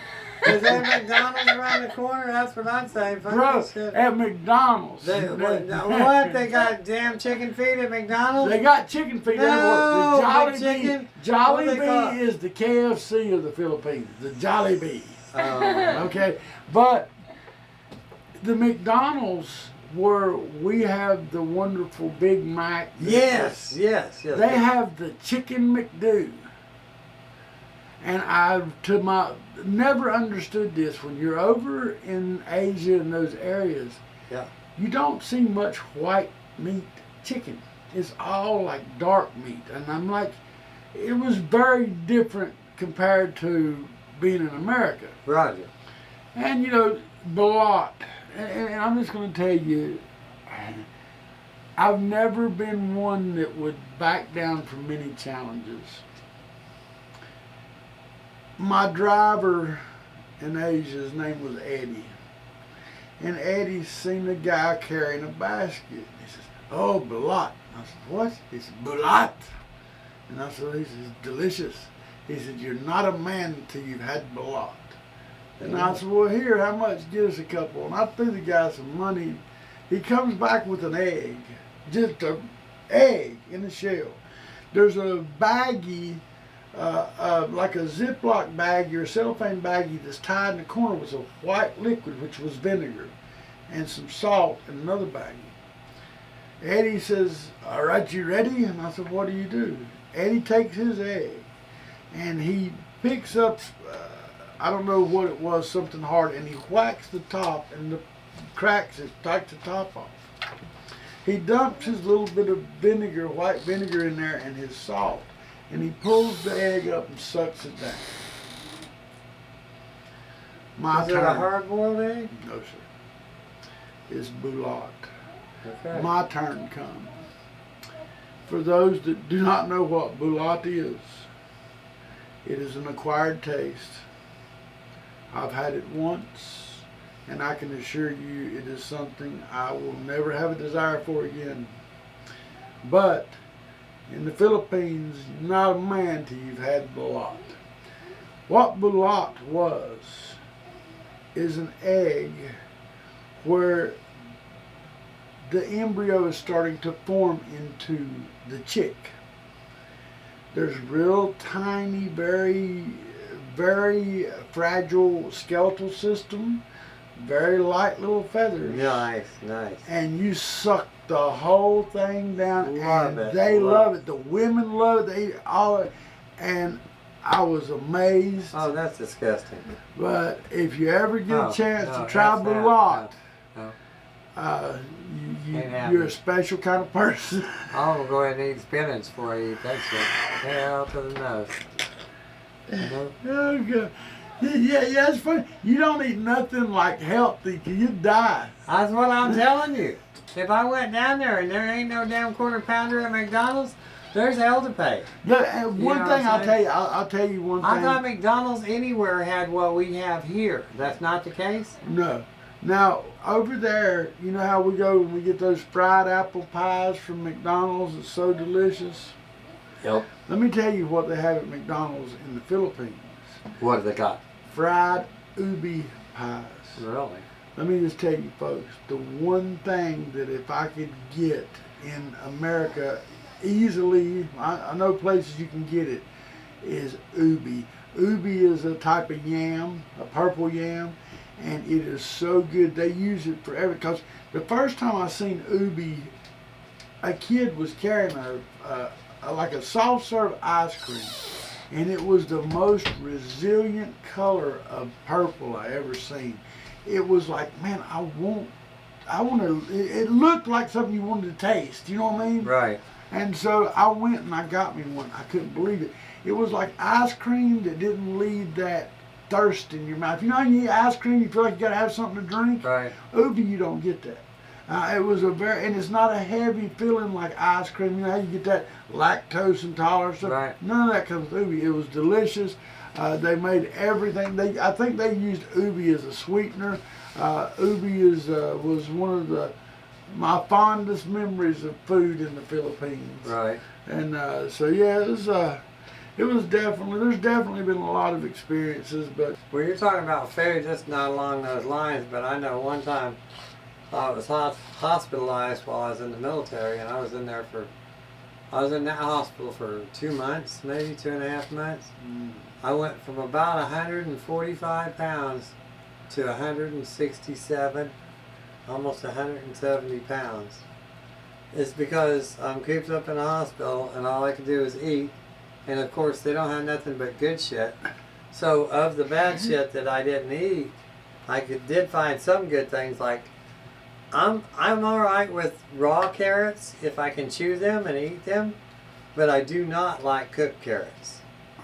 Speaker 3: Is there McDonald's around the corner? That's what I'd say. Fuck
Speaker 2: Bro,
Speaker 3: this shit.
Speaker 2: at McDonald's.
Speaker 3: What? They got damn chicken feet at McDonald's?
Speaker 2: They got chicken feet.
Speaker 3: No,
Speaker 2: The Jolly
Speaker 3: big
Speaker 2: Bee.
Speaker 3: chicken?
Speaker 2: Jolly
Speaker 3: What they call
Speaker 2: Bee
Speaker 3: it?
Speaker 2: is the KFC of the Philippines. The Jolly Bee.
Speaker 3: Oh,
Speaker 2: Okay, but the McDonald's where we have the wonderful Big Mac.
Speaker 3: yes.
Speaker 2: They have the Chicken McDo. And I've never understood this. When you're over in Asia and those areas,
Speaker 3: Yeah.
Speaker 2: you don't see much white meat chicken. It's all like dark meat. And I'm like, it was very different compared to being in America.
Speaker 3: Roger.
Speaker 2: And balat. And I'm just going to tell you, I've never been one that would back down from any challenges. My driver in Asia, his name was Eddie. And Eddie seen a guy carrying a basket. He says, oh, balat. I said, what? He said, balat. And I said, he says, delicious. He said, you're not a man until you've had balat. And I said, well, here, how much? Get us a couple. And I threw the guy some money. He comes back with an egg. Just an egg in a shell. There's a baggie, like a Ziploc baggie or cellophane baggie that's tied in the corner with a white liquid, which was vinegar, and some salt and another baggie. Eddie says, all right, you ready? And I said, what do you do? Eddie takes his egg and he picks up, I don't know what it was, something hard, and he whacks the top and cracks it, takes the top off. He dumps his little bit of vinegar, white vinegar in there and his salt, and he pulls the egg up and sucks it down. My
Speaker 3: Is it
Speaker 2: turn.
Speaker 3: a hard-boiled egg?
Speaker 2: No, sir. It's bouillotte.
Speaker 3: Okay.
Speaker 2: My turn comes. For those that do not know what bouillotte is, it is an acquired taste. I've had it once, and I can assure you it is something I will never have a desire for again. But in the Philippines, you're not a man till you've had bouillotte. What bouillotte is an egg where the embryo is starting to form into the chick. There's real tiny, very, very fragile skeletal system, very light little feathers.
Speaker 3: Nice, nice.
Speaker 2: And you suck the whole thing down,
Speaker 3: Love
Speaker 2: and
Speaker 3: it,
Speaker 2: they
Speaker 3: love
Speaker 2: love it. The women love it. They eat all it. And I was amazed.
Speaker 3: Oh, that's disgusting.
Speaker 2: But if you ever get
Speaker 3: Oh,
Speaker 2: a chance
Speaker 3: no,
Speaker 2: to try
Speaker 3: that's not-
Speaker 2: bouillotte,
Speaker 3: no. Ain't happening.
Speaker 2: you're a special kind of person.
Speaker 3: I'll go ahead and eat spinach before I eat that shit. Hell to the nose. You know?
Speaker 2: Oh, God. Yeah, it's funny. You don't eat nothing like healthy, 'cause you die.
Speaker 3: That's what I'm telling you. If I went down there and there ain't no damn quarter pounder at McDonald's, there's hell to pay.
Speaker 2: Look, and
Speaker 3: You
Speaker 2: one
Speaker 3: know
Speaker 2: thing
Speaker 3: what I'm
Speaker 2: I'll tell you, I'll tell you one thing.
Speaker 3: I thought McDonald's anywhere had what we have here. That's not the case?
Speaker 2: No. Now, over there, you know how we go and we get those fried apple pies from McDonald's? It's so delicious.
Speaker 3: Yep.
Speaker 2: Let me tell you what they have at McDonald's in the Philippines.
Speaker 3: What have they got?
Speaker 2: Fried ubi pies.
Speaker 3: Really?
Speaker 2: Let me just tell you folks, the one thing that if I could get in America easily, I know places you can get it, is ubi. Ubi is a type of yam, a purple yam, and it is so good. They use it for everything. Because the first time I seen ubi, a kid was carrying like a soft serve ice cream, and it was the most resilient color of purple I ever seen. It was like, man, I want to, it looked like something you wanted to taste, you know what I mean?
Speaker 3: Right.
Speaker 2: And so I went and I got me one. I couldn't believe it. It was like ice cream that didn't leave that thirst in your mouth. You know, when you eat ice cream, you feel like you got to have something to drink?
Speaker 3: Right.
Speaker 2: Ubi, you don't get that. It was and it's not a heavy feeling like ice cream. You know how you get that lactose intolerance stuff?
Speaker 3: Right.
Speaker 2: None of that comes with Ubi. It was delicious. They made everything. I think they used Ubi as a sweetener. Ubi was one of my fondest memories of food in the Philippines.
Speaker 3: Right.
Speaker 2: And so yeah, it was definitely. There's definitely been a lot of experiences, but
Speaker 3: Well, you're talking about food, just not along those lines, but I know one time I was hospitalized while I was in the military, and I was in that hospital for 2 months, maybe 2.5 months. I went from about 145 pounds to 167, almost 170 pounds. It's because I'm cooped up in a hospital and all I can do is eat. And of course they don't have nothing but good shit. So of the bad shit that I didn't eat, I did find some good things, like I'm alright with raw carrots if I can chew them and eat them, but I do not like cooked carrots.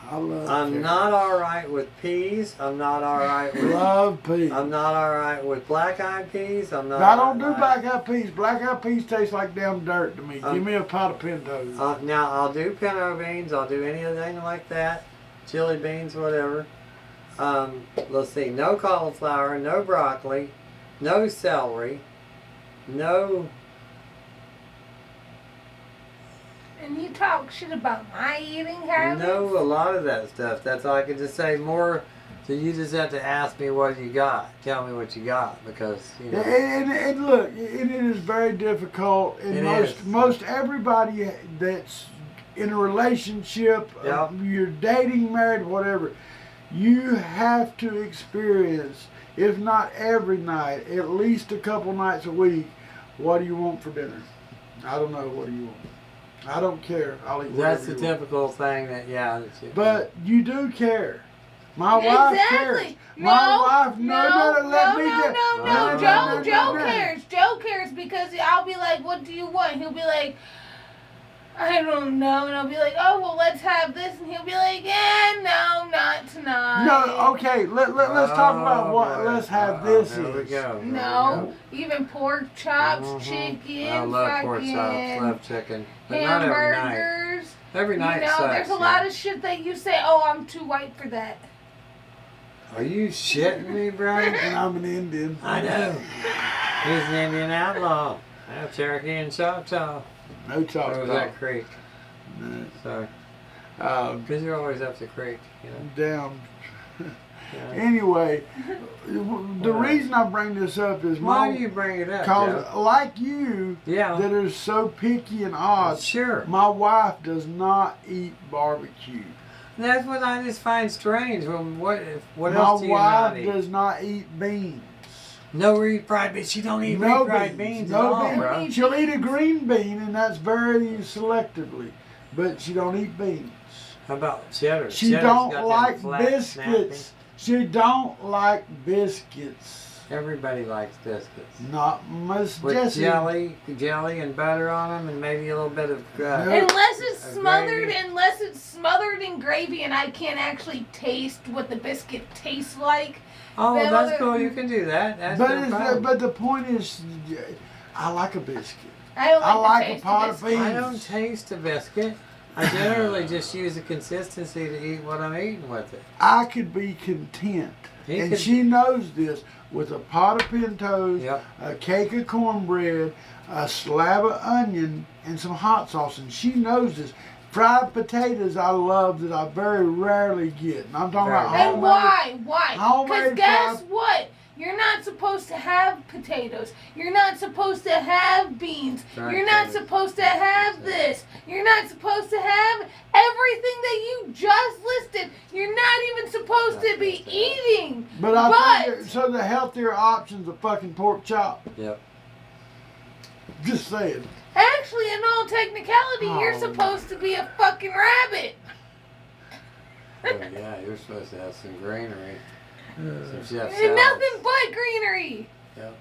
Speaker 2: I'm
Speaker 3: not alright with peas. I'm not alright with
Speaker 2: love peas.
Speaker 3: I'm not alright with black-eyed peas. I'm not.
Speaker 2: I don't do black-eyed peas. Black-eyed peas taste like damn dirt to me. Give me a pot of pintos.
Speaker 3: Now I'll do pinto beans. I'll do anything like that. Chili beans, whatever. Let's see. No cauliflower. No broccoli. No celery. No.
Speaker 4: And you talk shit about my eating habits?
Speaker 3: No, a lot of that stuff. That's all I can just say. More. So you just have to ask me what you got. Tell me what you got, because you know.
Speaker 2: And look, it is very difficult. And most everybody that's in a relationship,
Speaker 3: Yep.
Speaker 2: you're dating, married, whatever, you have to experience, if not every night, at least a couple nights a week, what do you want for dinner? I don't know. What do you want? I don't care. I'll eat
Speaker 3: That's
Speaker 2: whatever
Speaker 3: the
Speaker 2: you want.
Speaker 3: typical thing that, yeah. That you,
Speaker 2: But you do care. My wife cares. My wife,
Speaker 4: no,
Speaker 3: No.
Speaker 4: Joe cares. Joe cares because I'll be like, what do you want? He'll be like, I don't know. And I'll be like, oh, well, let's have this. And he'll be like, no, not tonight.
Speaker 2: No, okay, let's talk about what let's have this
Speaker 3: There we
Speaker 2: is.
Speaker 3: go.
Speaker 4: No, even pork chops, chicken,
Speaker 3: I love pork chops,
Speaker 4: fucking
Speaker 3: love chicken. But not every night.
Speaker 4: hamburgers.
Speaker 3: Every night
Speaker 4: You know,
Speaker 3: sucks,
Speaker 4: there's a
Speaker 3: yeah.
Speaker 4: lot of shit that you say, oh, I'm too white for that.
Speaker 3: Are you shitting me, Brian?
Speaker 2: And I'm an Indian.
Speaker 3: I know. He's an Indian outlaw. I'm Cherokee and Choctaw.
Speaker 2: No Choctaw.
Speaker 3: Or was that Creek?
Speaker 2: No.
Speaker 3: Sorry.
Speaker 2: Um,
Speaker 3: Because you're always up to Creek, you know.
Speaker 2: Damn.
Speaker 3: Yeah.
Speaker 2: Anyway, the reason I bring this up is
Speaker 3: Why do you bring it up,
Speaker 2: because
Speaker 3: Joe?
Speaker 2: like you,
Speaker 3: Yeah.
Speaker 2: that are so picky and odd.
Speaker 3: Sure.
Speaker 2: My wife does not eat barbecue.
Speaker 3: That's what I just find strange. Well, what
Speaker 2: My
Speaker 3: else do you not
Speaker 2: wife
Speaker 3: eat?
Speaker 2: does not eat beans.
Speaker 3: No refried beans. She don't eat refried beans at all, bro.
Speaker 2: She'll eat a green bean, and that's very selectively, but she don't eat beans.
Speaker 3: How about cheddar?
Speaker 2: She
Speaker 3: Cheddar's
Speaker 2: don't
Speaker 3: got them
Speaker 2: like
Speaker 3: flat,
Speaker 2: biscuits. She don't like biscuits.
Speaker 3: snappy. Everybody likes biscuits.
Speaker 2: Not Miss
Speaker 3: With
Speaker 2: Jessie.
Speaker 3: jelly and butter on them, and maybe a little bit of.
Speaker 4: Unless it's
Speaker 3: gravy.
Speaker 4: smothered in gravy, and I can't actually taste what the biscuit tastes like.
Speaker 3: Oh,
Speaker 4: Then
Speaker 3: that's
Speaker 4: other-
Speaker 3: cool. You can do that. That's
Speaker 2: But
Speaker 3: no problem.
Speaker 2: but the point is, I like a biscuit.
Speaker 4: I don't like,
Speaker 2: I like
Speaker 4: the
Speaker 2: a
Speaker 4: taste
Speaker 2: pot
Speaker 4: of
Speaker 2: of
Speaker 4: biscuit.
Speaker 3: I
Speaker 2: beans.
Speaker 3: don't taste a biscuit. I generally just use the consistency to eat what I'm eating with it.
Speaker 2: I could be content, and she knows this, with a pot of pintos,
Speaker 3: Yep.
Speaker 2: a cake of cornbread, a slab of onion, and some hot sauce, and she knows this. Fried potatoes I love that I very rarely get. And I'm talking about
Speaker 3: Very
Speaker 4: And
Speaker 2: homemade.
Speaker 4: why? Because
Speaker 2: homemade
Speaker 4: guess
Speaker 2: fried-
Speaker 4: what? You're not supposed to have potatoes. You're not supposed to have beans.
Speaker 3: Right,
Speaker 4: You're not
Speaker 3: right.
Speaker 4: supposed to have this. You're not supposed to have everything that you just listed. You're not even supposed to be eating.
Speaker 2: But I think so the healthier option's a fucking pork chop.
Speaker 3: Yep.
Speaker 2: Just saying.
Speaker 4: Actually, in all technicality, you're
Speaker 2: Oh.
Speaker 4: supposed to be a fucking rabbit.
Speaker 3: Oh, yeah, you're supposed to have some greenery. Some chef
Speaker 4: And
Speaker 3: salads.
Speaker 4: nothing but greenery.
Speaker 3: Yep.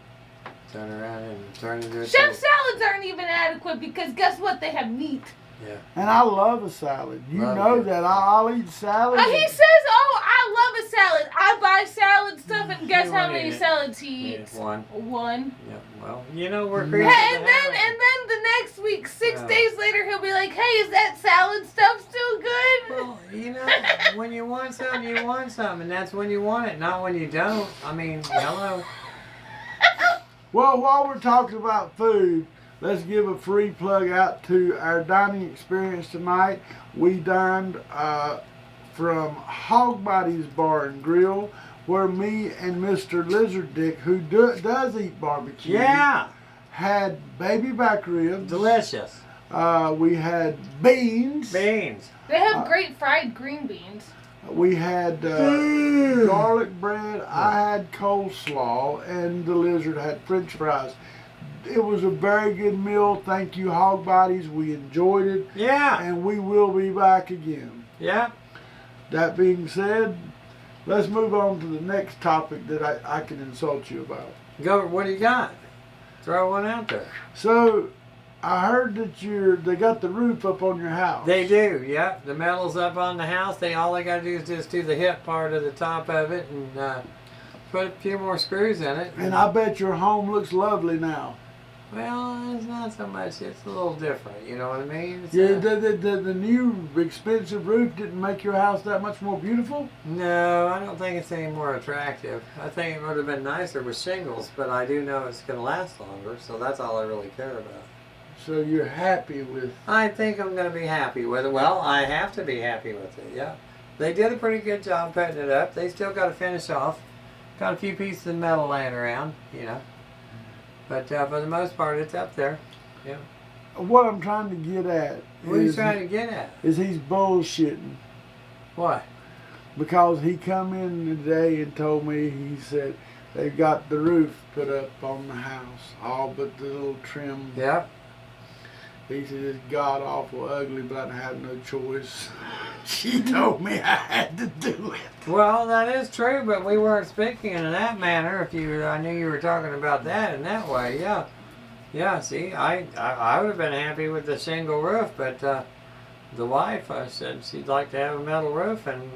Speaker 3: Turn around and turn into a
Speaker 4: Chef
Speaker 3: steak.
Speaker 4: salads aren't even adequate because guess what? They have meat.
Speaker 3: Yeah.
Speaker 2: And I love a salad. You
Speaker 3: Love
Speaker 2: know
Speaker 3: it.
Speaker 2: that. I'll eat salad.
Speaker 4: He says, "Oh, I love a salad. I buy salad stuff, and guess
Speaker 3: You
Speaker 4: how
Speaker 3: won't
Speaker 4: many
Speaker 3: eat it.
Speaker 4: salads he
Speaker 3: Yeah,
Speaker 4: eats?
Speaker 3: one.
Speaker 4: One.
Speaker 3: Yeah. Well, you know we're
Speaker 2: Yeah,
Speaker 3: creatures
Speaker 4: Hey,
Speaker 3: of
Speaker 4: and then
Speaker 3: habit.
Speaker 4: the next week, 6
Speaker 3: Oh.
Speaker 4: days later, he'll be like, "Hey, is that salad stuff still good?"
Speaker 3: Well, you know, when you want something, you want something, and that's when you want it, not when you don't. I mean, hello.
Speaker 2: Well, while we're talking about food, let's give a free plug out to our dining experience tonight. We dined from Hog Body's Bar and Grill, where me and Mr. Lizard Dick, who does eat barbecue,
Speaker 3: Yeah.
Speaker 2: had baby back ribs.
Speaker 3: Delicious.
Speaker 2: We had beans.
Speaker 3: Beans.
Speaker 4: They have great fried green beans.
Speaker 2: We had garlic bread. I had coleslaw, and the Lizard had French fries. It was a very good meal. Thank you, Hog Bodies. We enjoyed it,
Speaker 3: Yeah.
Speaker 2: and we will be back again.
Speaker 3: Yeah.
Speaker 2: That being said, let's move on to the next topic that I can insult you about.
Speaker 3: Go. What do you got? Throw one out there.
Speaker 2: So, I heard that they got the roof up on your house.
Speaker 3: They do. Yep. The metal's up on the house. All they got to do is just do the hip part of the top of it and put a few more screws in it.
Speaker 2: And I bet your home looks lovely now.
Speaker 3: Well, it's not so much. It's a little different. You know what I mean? It's,
Speaker 2: Yeah, the new expensive roof didn't make your house that much more beautiful?
Speaker 3: No, I don't think it's any more attractive. I think it would have been nicer with shingles, but I do know it's going to last longer, so that's all I really care about.
Speaker 2: So you're happy with...
Speaker 3: I think I'm going to be happy with it. Well, I have to be happy with it, yeah. They did a pretty good job putting it up. They still got to finish off. Got a few pieces of metal laying around, you know. But for the most part, it's up there. Yeah.
Speaker 2: What I'm trying to get at
Speaker 3: What are you trying to get at?
Speaker 2: is he's bullshitting.
Speaker 3: What?
Speaker 2: Because he come in today and told me, he said, they got the roof put up on the house, all but the little trim.
Speaker 3: Yep.
Speaker 2: He said it's god awful ugly, but I didn't have no choice. She told me I had to do it.
Speaker 3: Well, that is true, but we weren't speaking in that manner. I knew you were talking about that in that way, yeah. Yeah, see, I would have been happy with the shingle roof, but the wife, I said she'd like to have a metal roof, and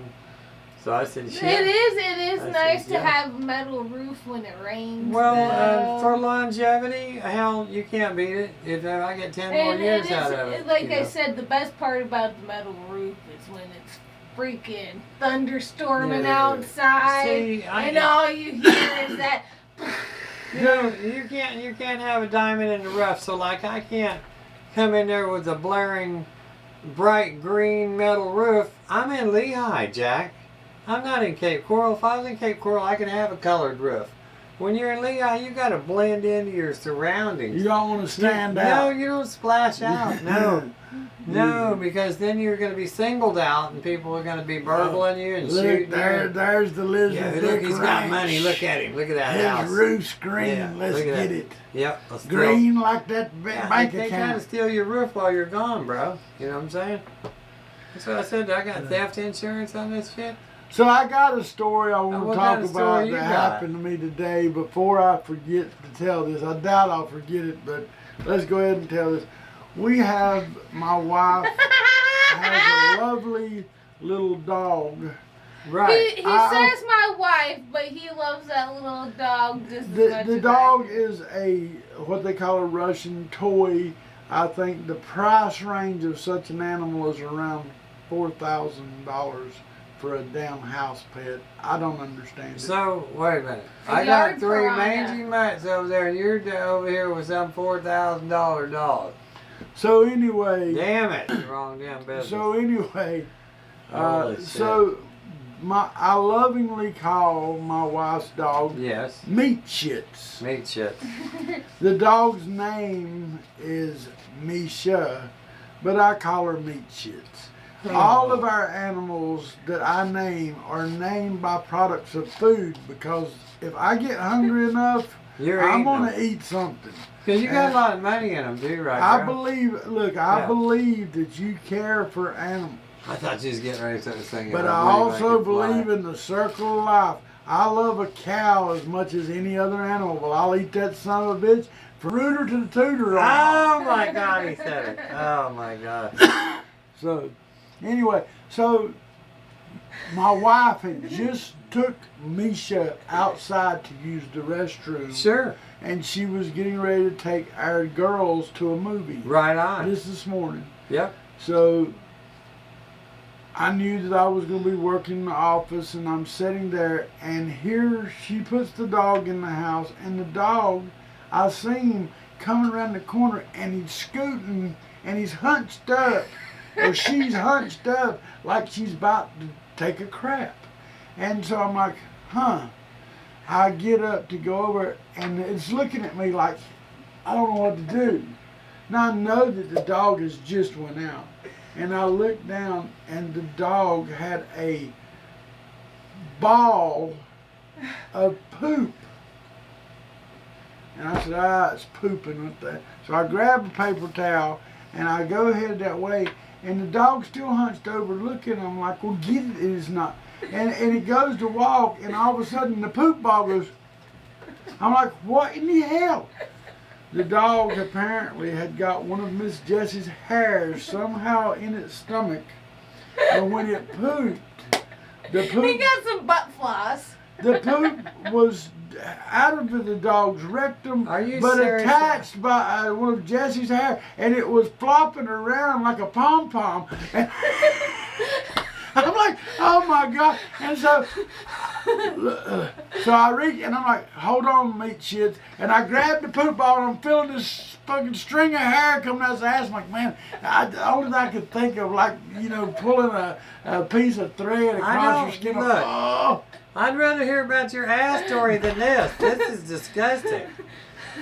Speaker 3: so I said, shit.
Speaker 4: It is nice to
Speaker 3: yeah.
Speaker 4: have a metal roof when it rains.
Speaker 3: Well, for longevity, hell, you can't beat it. If I get 10 more years out of it.
Speaker 4: Like I said, the best part about the metal roof is when it's freaking thunderstorming outside,
Speaker 3: See,
Speaker 4: and all you hear is that.
Speaker 3: You can't have a diamond in the rough. So like, I can't come in there with a blaring, bright green metal roof. I'm in Lehigh, Jack. I'm not in Cape Coral. If I was in Cape Coral, I could have a colored roof. When you're in Lehigh, you got to blend into your surroundings.
Speaker 2: You don't want to stand
Speaker 3: No,
Speaker 2: out.
Speaker 3: you don't splash out. No. No, because then you're going to be singled out, and people are going to be burgling you and
Speaker 2: Look,
Speaker 3: shooting
Speaker 2: there's the Elizabeth
Speaker 3: Yeah, look, he's got
Speaker 2: Ranch.
Speaker 3: money. Look at him. Look at that
Speaker 2: His
Speaker 3: house.
Speaker 2: roof's green.
Speaker 3: Yeah,
Speaker 2: Let's
Speaker 3: look at
Speaker 2: get
Speaker 3: that.
Speaker 2: it.
Speaker 3: Yep. Let's
Speaker 2: Green like that
Speaker 3: Yeah,
Speaker 2: bank
Speaker 3: they try to
Speaker 2: account.
Speaker 3: steal your roof while you're gone, bro. You know what I'm saying? That's what I said. I got theft insurance on this shit.
Speaker 2: So I got a story I want
Speaker 3: What
Speaker 2: to
Speaker 3: kind
Speaker 2: talk
Speaker 3: of story
Speaker 2: about
Speaker 3: you
Speaker 2: that
Speaker 3: got?
Speaker 2: happened to me today. Before I forget to tell this, I doubt I'll forget it, but let's go ahead and tell this. We have, my wife has a lovely little dog.
Speaker 3: Right.
Speaker 4: He says my wife, but he loves that little dog just as much
Speaker 2: The
Speaker 4: as
Speaker 2: dog
Speaker 4: I do.
Speaker 2: is a what they call a Russian toy. I think the price range of such an animal is around $4,000 for a damn house pet. I don't understand it.
Speaker 3: So, wait a minute.
Speaker 4: A
Speaker 3: I got
Speaker 4: yard
Speaker 3: 3
Speaker 4: piranha.
Speaker 3: mangy mutts over there, and you're over here with some $4,000 dog.
Speaker 2: So anyway,
Speaker 3: Damn it. Wrong damn business.
Speaker 2: so anyway,
Speaker 3: Holy shit.
Speaker 2: so I lovingly call my wife's dog
Speaker 3: Yes.
Speaker 2: Meat Shits.
Speaker 3: Meat shit.
Speaker 2: The dog's name is Misha, but I call her Meat Shits. All of our animals that I name are named by products of food because if I get hungry enough,
Speaker 3: You're
Speaker 2: I'm
Speaker 3: eating
Speaker 2: going
Speaker 3: them.
Speaker 2: to eat something.
Speaker 3: Because you got a lot of money in them, too, right?
Speaker 2: I
Speaker 3: bro?
Speaker 2: believe, look,
Speaker 3: Yeah.
Speaker 2: I believe that you care for animals.
Speaker 3: I thought you was getting ready to start singing.
Speaker 2: But I also believe in the circle of life. I love a cow as much as any other animal, but I'll eat that son of a bitch from rooter to the tutor.
Speaker 3: Oh my God, he said it. Oh my God.
Speaker 2: So, anyway, so my wife had just took Misha outside to use the restroom.
Speaker 3: Sure.
Speaker 2: And she was getting ready to take our girls to a movie.
Speaker 3: Right on.
Speaker 2: This morning.
Speaker 3: Yep.
Speaker 2: So I knew that I was going to be working in the office, and I'm sitting there, and here she puts the dog in the house, and the dog, I see him coming around the corner, and he's scooting, and he's hunched up, or she's hunched up like she's about to take a crap. And so I'm like, huh. I get up to go over, and it's looking at me like, I don't know what to do. Now I know that the dog has just went out. And I looked down, and the dog had a ball of poop. And I said, it's pooping with that. So I grabbed a paper towel, and I go headed that way, and the dog's still hunched over looking. I'm like, well, get it. It is not. And it goes to walk, and all of a sudden the poop ball goes. I'm like, what in the hell? The dog apparently had got one of Miss Jessie's hairs somehow in its stomach. And when it pooped, the
Speaker 4: He
Speaker 2: poop,
Speaker 4: got some butt floss.
Speaker 2: the poop was out of the dog's rectum,
Speaker 3: Are you
Speaker 2: but
Speaker 3: serious?
Speaker 2: attached by one of Jessie's hair, and it was flopping around like a pom-pom. And I'm like, oh my God. And so I reach, and I'm like, hold on, meat shits. And I grabbed the poop ball, and I'm feeling this fucking string of hair coming out his ass. I'm like, man, the only thing I could think of, like, pulling a piece of thread across your skin.
Speaker 3: Look.
Speaker 2: Oh.
Speaker 3: I'd rather hear about your ass story than this. This is disgusting.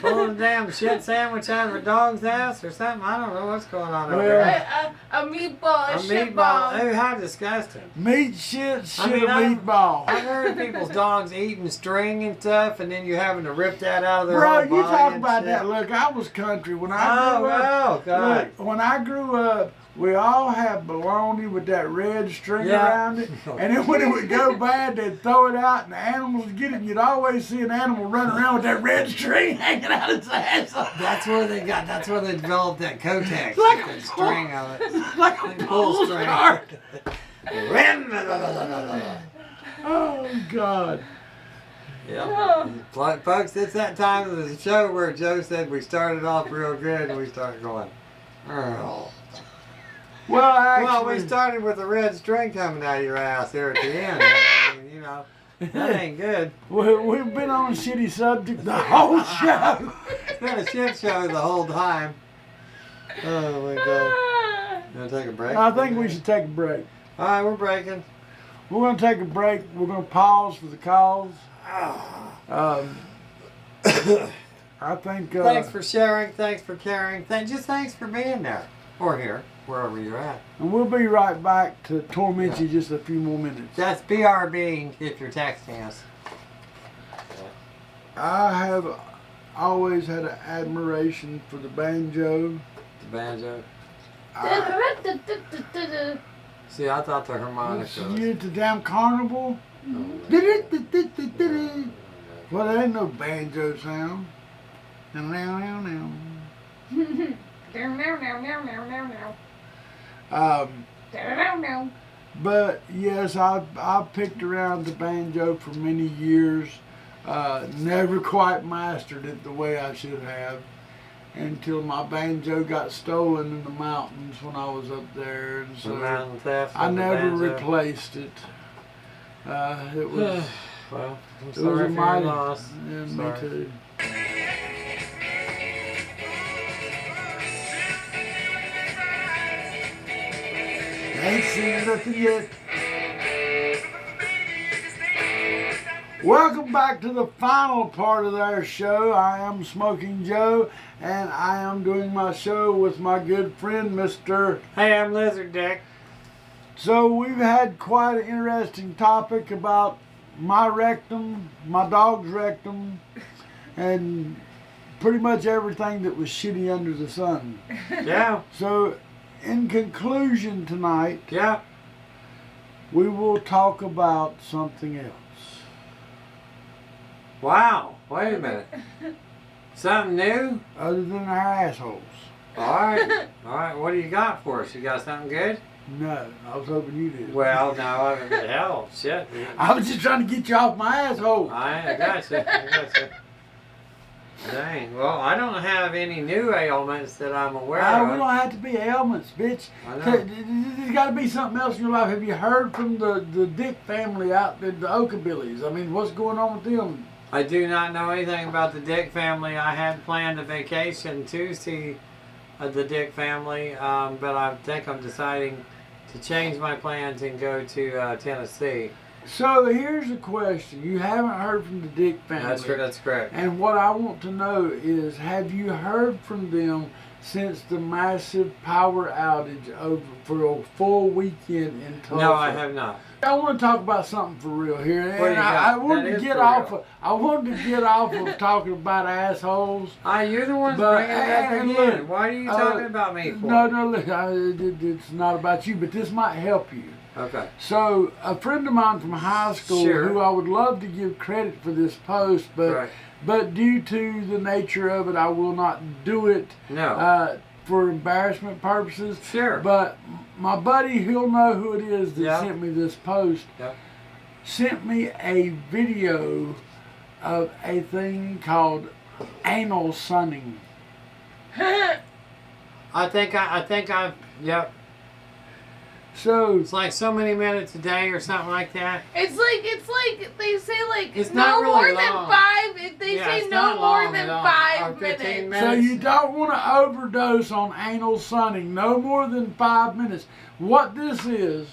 Speaker 3: Pulling a damn shit sandwich out of a dog's ass or something. I don't know what's going on over there.
Speaker 4: A meatball, a shit
Speaker 3: meatball.
Speaker 4: ball.
Speaker 3: Oh, how disgusting.
Speaker 2: Meat shit,
Speaker 3: I mean,
Speaker 2: a meatball.
Speaker 3: I've heard of people's dogs eating string and stuff, and then you having to rip that out of their
Speaker 2: Bro,
Speaker 3: whole
Speaker 2: you
Speaker 3: body
Speaker 2: talk
Speaker 3: and
Speaker 2: about
Speaker 3: shit.
Speaker 2: that. Look, I was country when I
Speaker 3: Oh,
Speaker 2: grew up.
Speaker 3: well, God.
Speaker 2: Look, when I grew up, we all had bologna with that red string
Speaker 3: Yeah.
Speaker 2: around it. And then when it would go bad, they'd throw it out and the animals would get it. You'd always see an animal running around with that red string hanging out its ass.
Speaker 3: That's where they developed that Kotex.
Speaker 2: Like
Speaker 3: that
Speaker 2: a
Speaker 3: string of it.
Speaker 2: Like a
Speaker 3: Like
Speaker 2: pull string. Oh, God.
Speaker 3: Yeah. Folks, it's that time of the show where Joe said we started off real good and we started going, oh.
Speaker 2: Well, actually,
Speaker 3: Well, we started with a red string coming out of your ass here at the end. I mean, you know, that ain't good.
Speaker 2: we've been on a shitty subject the whole show.
Speaker 3: It's been a shit show the whole time. Oh, my God. You want to take a break?
Speaker 2: I think we should take a break.
Speaker 3: All right, we're breaking.
Speaker 2: We're going to take a break. We're going to pause for the calls. I think...
Speaker 3: Thanks for sharing. Thanks for caring. Just thanks for being there. Or here, wherever you're at.
Speaker 2: And we'll be right back to torment you just a few more minutes.
Speaker 3: That's BRB if you're texting us.
Speaker 2: I have always had an admiration for the banjo.
Speaker 3: The banjo.
Speaker 4: Da-da-da-da-da-da-da.
Speaker 3: See, I thought the harmonica was...
Speaker 2: You at the damn carnival? Well, there ain't no banjo sound. Now. But yes, I picked around the banjo for many years. Never quite mastered it the way I should have until my banjo got stolen in the mountains when I was up there, and
Speaker 3: The
Speaker 2: so
Speaker 3: mountain theft.
Speaker 2: I
Speaker 3: of the
Speaker 2: never
Speaker 3: banjo.
Speaker 2: replaced it. It was.
Speaker 3: Well, I'm
Speaker 2: It was
Speaker 3: sorry
Speaker 2: a
Speaker 3: for your
Speaker 2: mighty.
Speaker 3: loss.
Speaker 2: Yeah, me
Speaker 3: Sorry.
Speaker 2: too. Ain't seen nothing yet. Welcome back to the final part of our show. I am Smoking Joe, and I am doing my show with my good friend, Mr.
Speaker 3: Hey, I'm Lizard Dick.
Speaker 2: So we've had quite an interesting topic about my rectum, my dog's rectum, and pretty much everything that was shitty under the sun.
Speaker 3: Yeah,
Speaker 2: So, in conclusion tonight,
Speaker 3: yeah.
Speaker 2: we will talk about something else.
Speaker 3: Wow. Wait a minute. Something new?
Speaker 2: Other than our assholes.
Speaker 3: All right. All right. What do you got for us? You got something good?
Speaker 2: No, I was hoping you did.
Speaker 3: Well, no. I mean, hell, shit.
Speaker 2: I was just trying to get you off my asshole.
Speaker 3: I got you. I got you. Dang. Well, I don't have any new ailments that I'm aware
Speaker 2: We
Speaker 3: of.
Speaker 2: don't have to be ailments, bitch.
Speaker 3: I know.
Speaker 2: There's got to be something else in your life. Have you heard from the Dick family out there, the Oakabillies? I mean, what's going on with them?
Speaker 3: I do not know anything about the Dick family. I had planned a vacation to see the Dick family, but I think I'm deciding to change my plans and go to Tennessee.
Speaker 2: So here's a question. You haven't heard from the Dick family.
Speaker 3: That's correct.
Speaker 2: And what I want to know is, have you heard from them since the massive power outage over for a full weekend in Tulsa?
Speaker 3: No, I have not.
Speaker 2: I want to talk about something for real here,
Speaker 3: What do
Speaker 2: and
Speaker 3: you
Speaker 2: I
Speaker 3: got?
Speaker 2: wanted
Speaker 3: That
Speaker 2: to
Speaker 3: is
Speaker 2: get
Speaker 3: for
Speaker 2: off.
Speaker 3: real.
Speaker 2: I wanted to get off of talking about assholes.
Speaker 3: You're the ones
Speaker 2: But,
Speaker 3: bringing it up
Speaker 2: and
Speaker 3: again.
Speaker 2: look,
Speaker 3: Why are you talking about me for?
Speaker 2: No, look, it's not about you, but this might help you.
Speaker 3: Okay.
Speaker 2: So, a friend of mine from high school,
Speaker 3: Sure.
Speaker 2: who I would love to give credit for this post, but
Speaker 3: Right.
Speaker 2: but due to the nature of it, I will not do it
Speaker 3: No.
Speaker 2: for embarrassment purposes.
Speaker 3: Sure.
Speaker 2: But my buddy, he'll know who it is that
Speaker 3: Yeah.
Speaker 2: sent me this post,
Speaker 3: Yeah.
Speaker 2: sent me a video of a thing called anal sunning.
Speaker 3: I think I've. Yep.
Speaker 2: So,
Speaker 3: It's like so many minutes a day or something like that.
Speaker 4: It's like they say like
Speaker 3: It's
Speaker 4: no
Speaker 3: not really
Speaker 4: more
Speaker 3: long.
Speaker 4: than 5. They
Speaker 3: Yeah,
Speaker 4: say
Speaker 3: it's
Speaker 4: no
Speaker 3: not
Speaker 4: more
Speaker 3: long
Speaker 4: than
Speaker 3: at all.
Speaker 4: 5
Speaker 3: Or 15
Speaker 4: minutes.
Speaker 2: so
Speaker 3: minutes.
Speaker 2: you don't want to overdose on anal sunning. No more than 5 minutes. What this is,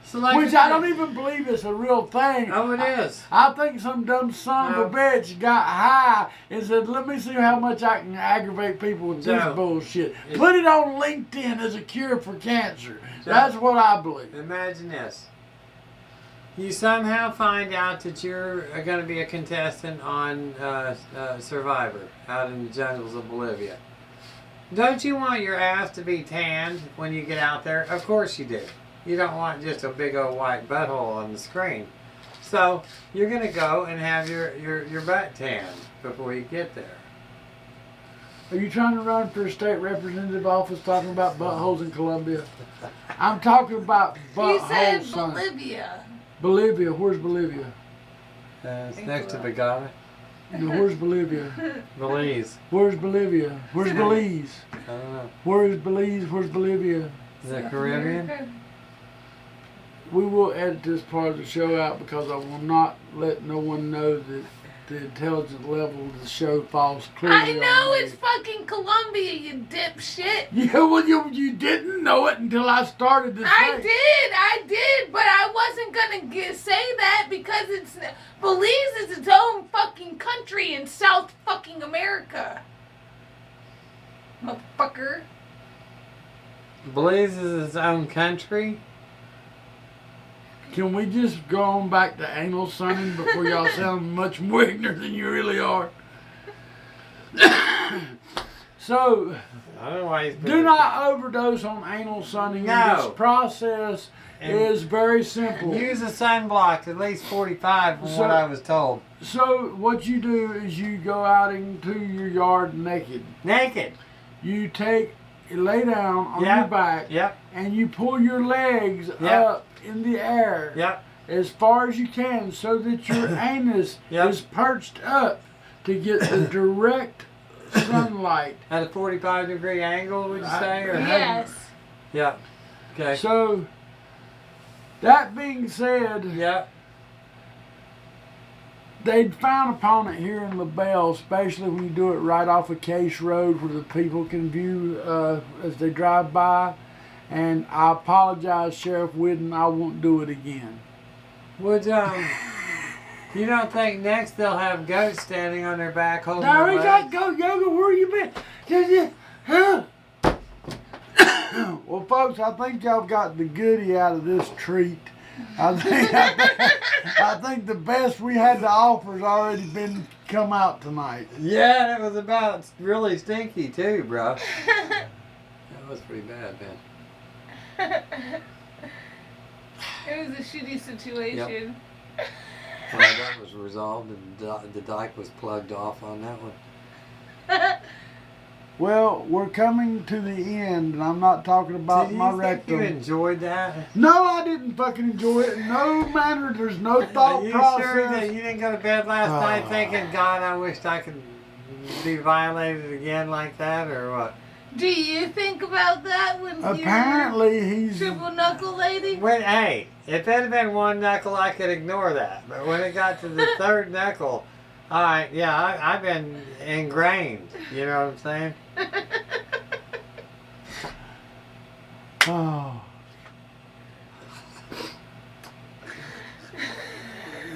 Speaker 3: So like
Speaker 2: Which I don't even believe it's a real thing.
Speaker 3: Oh, it is.
Speaker 2: I think some dumb son of a bitch got high and said, let me see how much I can aggravate people with this bullshit. Put it on LinkedIn as a cure for cancer. That's what I believe.
Speaker 3: Imagine this. You somehow find out that you're going to be a contestant on Survivor out in the jungles of Bolivia. Don't you want your ass to be tanned when you get out there? Of course you do. You don't want just a big old white butthole on the screen. So you're going to go and have your butt tanned before you get there.
Speaker 2: Are you trying to run for a state representative office talking about buttholes in Colombia? I'm talking about buttholes.
Speaker 4: You said Bolivia.
Speaker 2: Bolivia. Where's Bolivia?
Speaker 3: It's next to Bagana.
Speaker 2: No, where's Bolivia?
Speaker 3: Belize.
Speaker 2: Where's Bolivia? Where's Belize?
Speaker 3: I don't know.
Speaker 2: Where's Belize? Where's Bolivia?
Speaker 3: Is that Caribbean?
Speaker 2: We will edit this part of the show out because I will not let no one know that the intelligence level of the show falls clearly
Speaker 4: I know
Speaker 2: on me.
Speaker 4: it's fucking Colombia, you dipshit.
Speaker 2: Yeah, well, you didn't know it until I started to say.
Speaker 4: I did, but I wasn't gonna say that because Belize is its own fucking country in South fucking America. Motherfucker.
Speaker 3: Belize is its own country?
Speaker 2: Can we just go on back to anal sunning before y'all sound much more ignorant than you really are? So,
Speaker 3: I don't know why he's
Speaker 2: do not overdose on anal sunning.
Speaker 3: No.
Speaker 2: This process is very simple.
Speaker 3: Use a sunblock, at least 45 from what I was told.
Speaker 2: So, what you do is you go out into your yard naked.
Speaker 3: Naked.
Speaker 2: You lay down on your back, and you pull your legs up in the air as far as you can so that your anus is perched up to get the direct sunlight.
Speaker 3: At a 45-degree angle, would you say? Or
Speaker 4: Yes.
Speaker 3: Yeah. Okay.
Speaker 2: So, that being said, they'd frown upon it here in LaBelle, especially when you do it right off a Case Road where the people can view as they drive by. And I apologize, Sheriff Whidden, I won't do it again.
Speaker 3: Would, you don't think next they'll have goats standing on their back holding
Speaker 2: Now
Speaker 3: their
Speaker 2: we got
Speaker 3: legs?
Speaker 2: goat yoga, where you been? Well, folks, I think y'all got the goodie out of this treat. I think the best we had to offer has already been come out tonight.
Speaker 3: Yeah, it was about really stinky too, bro. That was pretty bad, man.
Speaker 4: It was a shitty situation.
Speaker 3: Well, that was resolved and the dike was plugged off on that one.
Speaker 2: Well, we're coming to the end, and I'm not talking about my rectum.
Speaker 3: You enjoyed that?
Speaker 2: No, I didn't fucking enjoy it. No manner, there's no thought
Speaker 3: Are you
Speaker 2: process.
Speaker 3: sure that you didn't go to bed last night thinking, God, I wished I could be violated again like that, or what?
Speaker 4: Do you think about that when
Speaker 2: Apparently he's
Speaker 4: triple knuckle lady?
Speaker 3: Hey, if it had been one knuckle, I could ignore that. But when it got to the third knuckle, all right, yeah, I've been ingrained. You know what I'm saying?
Speaker 2: Oh.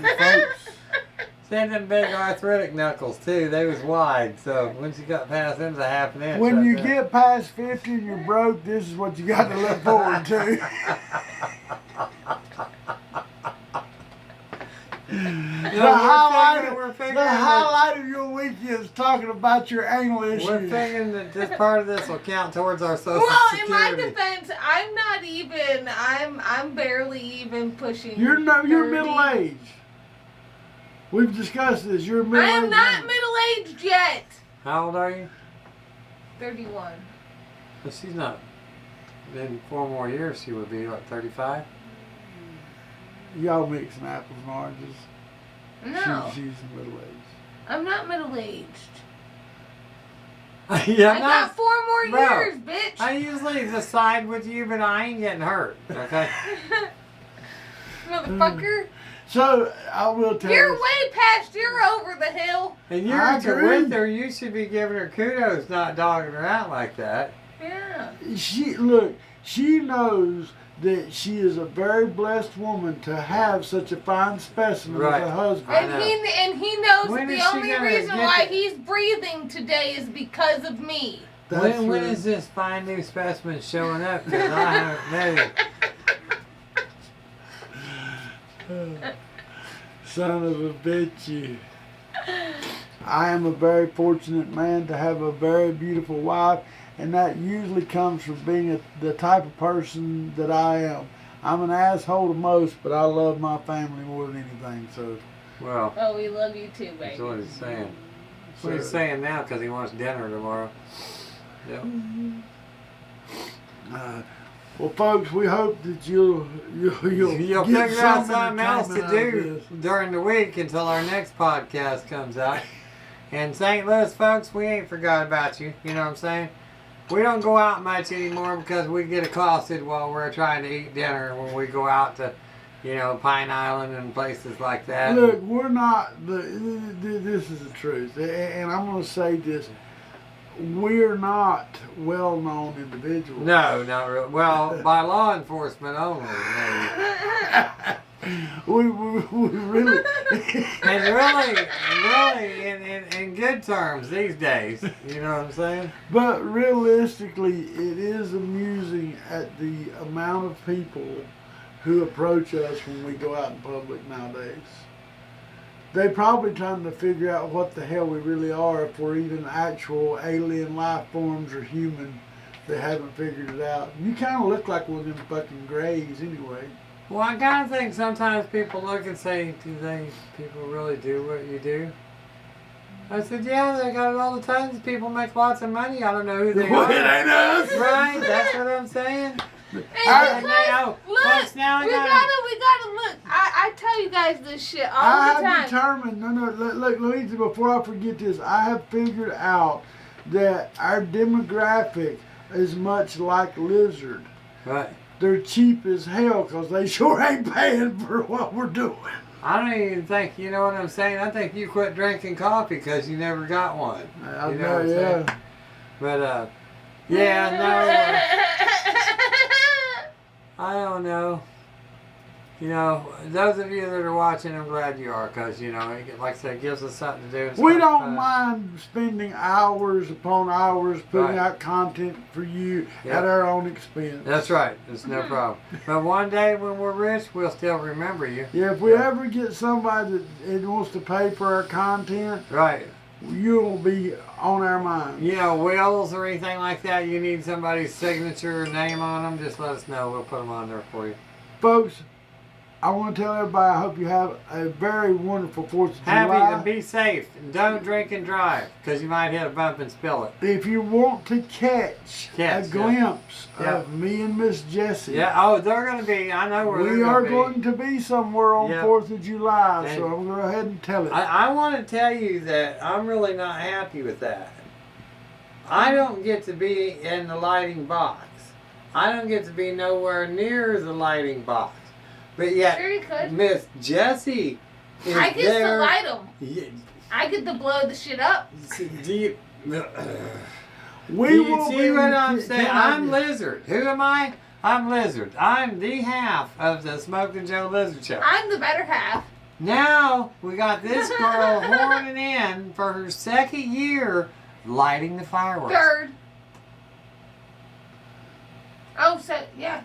Speaker 2: Folks,
Speaker 3: They had them big arthritic knuckles too. They was wide, so once you got past them, it's a half an inch.
Speaker 2: when
Speaker 3: right
Speaker 2: you
Speaker 3: there.
Speaker 2: get past 50 and you're broke, this is what you got to look forward to. The highlight of your week is talking about your anal issues.
Speaker 3: We're thinking that this part of this will count towards our social
Speaker 4: Well,
Speaker 3: security.
Speaker 4: in my defense, I'm not even. I'm barely even pushing.
Speaker 2: You're
Speaker 4: 30.
Speaker 2: middle-aged. We've discussed this. You're middle-aged.
Speaker 4: I am not middle-aged yet.
Speaker 3: How old are you?
Speaker 4: 31.
Speaker 3: Well, she's not. In 4 more years, she would be like 35.
Speaker 2: Y'all mixing apples and oranges.
Speaker 4: No,
Speaker 2: She's middle-aged.
Speaker 4: I'm not middle-aged.
Speaker 3: Yeah,
Speaker 4: I got 4 more
Speaker 3: Bro,
Speaker 4: years, bitch.
Speaker 3: I usually just side with you, but I ain't getting hurt. Okay.
Speaker 4: Motherfucker.
Speaker 2: So, I will tell
Speaker 4: You're
Speaker 2: you.
Speaker 4: way past. You're over the hill.
Speaker 3: And
Speaker 2: I
Speaker 3: you're
Speaker 2: agree.
Speaker 3: with her. You should be giving her kudos, not dogging her out like that.
Speaker 4: Yeah.
Speaker 2: She knows that she is a very blessed woman to have such a fine specimen
Speaker 3: Right.
Speaker 2: as a husband.
Speaker 4: And he knows
Speaker 3: When
Speaker 4: that
Speaker 3: is
Speaker 4: the
Speaker 3: she
Speaker 4: only
Speaker 3: gonna
Speaker 4: reason
Speaker 3: get
Speaker 4: why
Speaker 3: it?
Speaker 4: he's breathing today is because of me.
Speaker 2: That's
Speaker 3: When
Speaker 2: her-
Speaker 3: is this fine new specimen showing up? Because I haven't met it.
Speaker 2: Son of a bitch, you. I am a very fortunate man to have a very beautiful wife, and that usually comes from being the type of person that I am. I'm an asshole to most, but I love my family more than anything. So,
Speaker 3: Well,
Speaker 4: Oh, we love you too,
Speaker 3: that's
Speaker 4: baby.
Speaker 3: what he's saying. That's what he's saying now because he wants dinner tomorrow. Yep.
Speaker 2: well, folks, we hope that you'll
Speaker 3: You'll
Speaker 2: get
Speaker 3: figure out
Speaker 2: some
Speaker 3: something else to
Speaker 2: entertainment out of
Speaker 3: do
Speaker 2: this.
Speaker 3: during the week until our next podcast comes out. And St. Louis folks, we ain't forgot about you. You know what I'm saying? We don't go out much anymore because we get accosted while we're trying to eat dinner when we go out to, Pine Island and places like that.
Speaker 2: Look, we're not. This is the truth, and I'm going to say this: we're not well-known individuals.
Speaker 3: No, not really. Well, by law enforcement only, maybe.
Speaker 2: We really.
Speaker 3: And really, in good terms these days. You know what I'm saying?
Speaker 2: But realistically, it is amusing at the amount of people who approach us when we go out in public nowadays. They're probably trying to figure out what the hell we really are, if we're even actual alien life forms or human. They haven't figured it out. You kind of look like one of them fucking grays anyway.
Speaker 3: Well, I kind of think sometimes people look and say, do people really do what you do? I said, yeah, they got it all the time. People make lots of money. I don't know who they
Speaker 2: Well,
Speaker 3: are.
Speaker 2: it ain't us.
Speaker 3: Right? That's what I'm saying.
Speaker 4: And
Speaker 3: I-
Speaker 4: because,
Speaker 3: now,
Speaker 4: look,
Speaker 3: folks, now I
Speaker 4: we
Speaker 3: gotta-
Speaker 4: gotta look. I tell you guys this shit all
Speaker 2: I
Speaker 4: the
Speaker 2: have
Speaker 4: time.
Speaker 2: determined, look, Luigi, before I forget this, I have figured out that our demographic is much like lizard.
Speaker 3: Right.
Speaker 2: They're cheap as hell because they sure ain't paying for what we're doing.
Speaker 3: I don't even think, you know what I'm saying? I think you quit drinking coffee because you never got one.
Speaker 2: I
Speaker 3: You know
Speaker 2: know,
Speaker 3: what I'm saying?
Speaker 2: yeah.
Speaker 3: But, yeah, no, I don't know. Those of you that are watching, I'm glad you are because, like I said, it gives us something to do. It's
Speaker 2: We
Speaker 3: kind of
Speaker 2: don't
Speaker 3: fun.
Speaker 2: mind spending hours upon hours putting
Speaker 3: Right.
Speaker 2: out content for you
Speaker 3: Yeah.
Speaker 2: at our own expense.
Speaker 3: That's right. It's no problem. But one day when we're rich, we'll still remember you.
Speaker 2: Yeah, if we ever get somebody that wants to pay for our content,
Speaker 3: Right.
Speaker 2: you'll be on our mind.
Speaker 3: Wills or anything like that, you need somebody's signature or name on them, just let us know. We'll put them on there for you.
Speaker 2: Folks, I want to tell everybody I hope you have a very wonderful 4th of
Speaker 3: Happy
Speaker 2: July.
Speaker 3: and be safe. And don't drink and drive because you might hit a bump and spill it.
Speaker 2: If you want to catch a
Speaker 3: yeah.
Speaker 2: glimpse
Speaker 3: Yeah.
Speaker 2: of me and Miss Jessie,
Speaker 3: Yeah, oh, they're going to be, I know where
Speaker 2: we
Speaker 3: they're
Speaker 2: are
Speaker 3: going to be.
Speaker 2: going to be somewhere on
Speaker 3: Yeah.
Speaker 2: 4th of July,
Speaker 3: And-
Speaker 2: so I'm going to go ahead and tell it.
Speaker 3: I want to tell you that I'm really not happy with that. I don't get to be in the lighting box. I don't get to be nowhere near the lighting box. But yet,
Speaker 4: Sure you could.
Speaker 3: Miss Jessie is
Speaker 4: I get
Speaker 3: there.
Speaker 4: to light them.
Speaker 3: Yeah,
Speaker 4: I get to blow the shit up.
Speaker 3: do you,
Speaker 2: We
Speaker 3: do you
Speaker 2: will
Speaker 3: see
Speaker 2: be
Speaker 3: what I'm
Speaker 2: can
Speaker 3: saying?
Speaker 2: I-
Speaker 3: I'm Lizard. Who am I? I'm Lizard. I'm the half of the Smokin' Joe Lizard Show.
Speaker 4: I'm the better half.
Speaker 3: Now we got this girl horning in for her second year lighting the fireworks.
Speaker 4: Third. Oh, so yeah.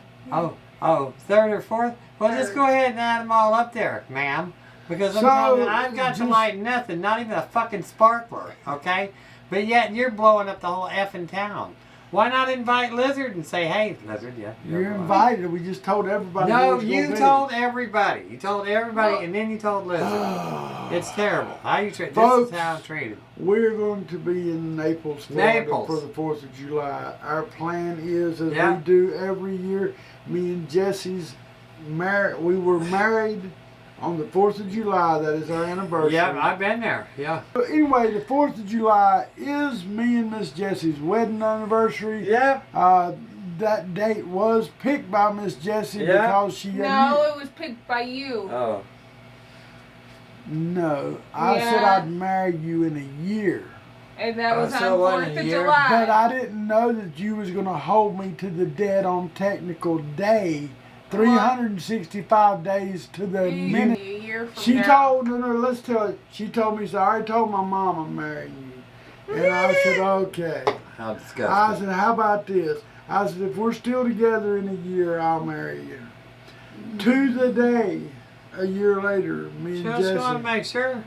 Speaker 3: Oh, third or fourth? Well, just
Speaker 4: Third.
Speaker 3: go ahead and add them all up there, ma'am. Because I'm
Speaker 2: So,
Speaker 3: telling you, I've got to
Speaker 2: just-
Speaker 3: light nothing, not even a fucking sparkler, okay? But yet you're blowing up the whole effing town. Why not invite Lizard and say, hey, Lizard, yeah.
Speaker 2: You're
Speaker 3: going.
Speaker 2: invited. We just told everybody.
Speaker 3: No,
Speaker 2: who
Speaker 3: you
Speaker 2: was
Speaker 3: told everybody. You told everybody,
Speaker 4: Well-
Speaker 3: and then you told Lizard.
Speaker 2: gonna be.
Speaker 3: It's terrible. How you treat? This
Speaker 2: Folks,
Speaker 3: is how I'm treated.
Speaker 2: We're going to be in Naples, Florida
Speaker 3: Naples.
Speaker 2: for the 4th of July. Our plan is, as
Speaker 3: Yeah.
Speaker 2: we do every year, me and Jesse's we were married on the 4th of July. That is our anniversary.
Speaker 3: Yeah, I've been there. Yeah.
Speaker 2: But anyway, the 4th of July is me and Miss Jessie's wedding anniversary.
Speaker 3: Yeah.
Speaker 2: That date was picked by Miss Jessie
Speaker 3: Yeah.
Speaker 2: because she
Speaker 4: No, it was picked by you.
Speaker 3: Oh.
Speaker 2: No, I said
Speaker 4: Yeah.
Speaker 2: I'd marry you in a year.
Speaker 4: And that was
Speaker 3: so
Speaker 4: on
Speaker 3: what,
Speaker 4: 4th
Speaker 3: a
Speaker 4: of
Speaker 3: year?
Speaker 4: July.
Speaker 2: But I didn't know that you was gonna hold me to the dead on technical day. 365 days to the minute.
Speaker 4: A year from
Speaker 2: She
Speaker 4: now.
Speaker 2: let's tell it. She told me, so I already told my mom I'm marrying you. And I said, okay.
Speaker 3: How
Speaker 2: I
Speaker 3: disgusting.
Speaker 2: said, how about this? I said, if we're still together in a year, I'll marry you. To the day, a year later, me and
Speaker 3: Just want to
Speaker 2: Jesse.
Speaker 3: make sure.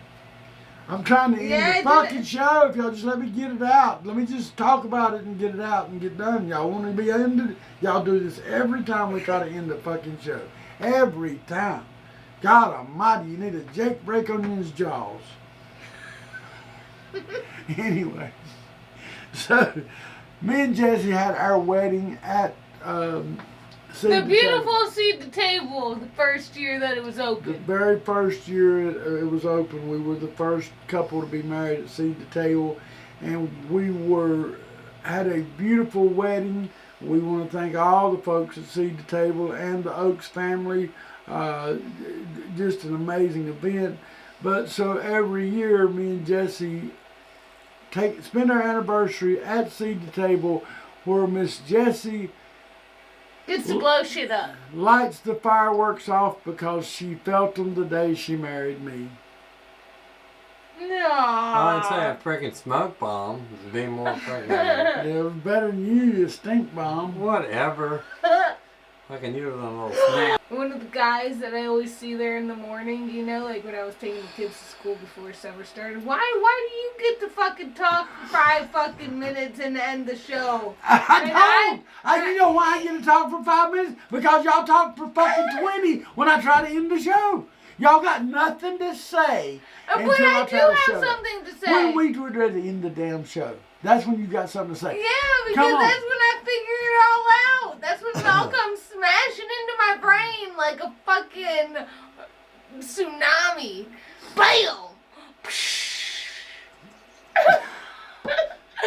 Speaker 2: I'm trying to end
Speaker 4: Yeah,
Speaker 2: the fucking show. If y'all just let me get it out. Let me just talk about it and get it out and get done. Y'all want to be ended? Y'all do this every time we try to end the fucking show. Every time. God almighty, you need a Jake break on his jaws. Anyway. So, me and Jesse had our wedding at
Speaker 4: The beautiful seat at the table the first year that it was
Speaker 2: The
Speaker 4: open.
Speaker 2: very first year it was open, we were the first couple to be married at Seed to Table, and we had a beautiful wedding. We want to thank all the folks at Seed to Table and the Oaks family. Just an amazing event. But so every year, me and Jesse spend our anniversary at Seed to Table, where Miss Jessie
Speaker 4: Gets to blow shit up.
Speaker 2: lights the fireworks off because she felt them the day she married me.
Speaker 4: No.
Speaker 3: I'd say a freaking smoke bomb would be more freaking.
Speaker 2: It was better than you stink bomb.
Speaker 3: Whatever. Fucking you with a little snack.
Speaker 4: One of the guys that I always see there in the morning, you know, like when I was taking the kids to school before summer started. Why do you get to fucking talk for 5 fucking minutes and end the show?
Speaker 2: I don't. You know why I get to talk for 5 minutes? Because y'all talk for fucking 20 when I try to end the show. Y'all got nothing to say
Speaker 4: But
Speaker 2: until
Speaker 4: I
Speaker 2: I
Speaker 4: do
Speaker 2: try to
Speaker 4: have
Speaker 2: shut up.
Speaker 4: something to say.
Speaker 2: When we would rather end the damn show. That's when you got something to say.
Speaker 4: Yeah, because
Speaker 2: Come on.
Speaker 4: that's when I figure it all out. That's when it all comes smashing into my brain like a fucking tsunami. Bam!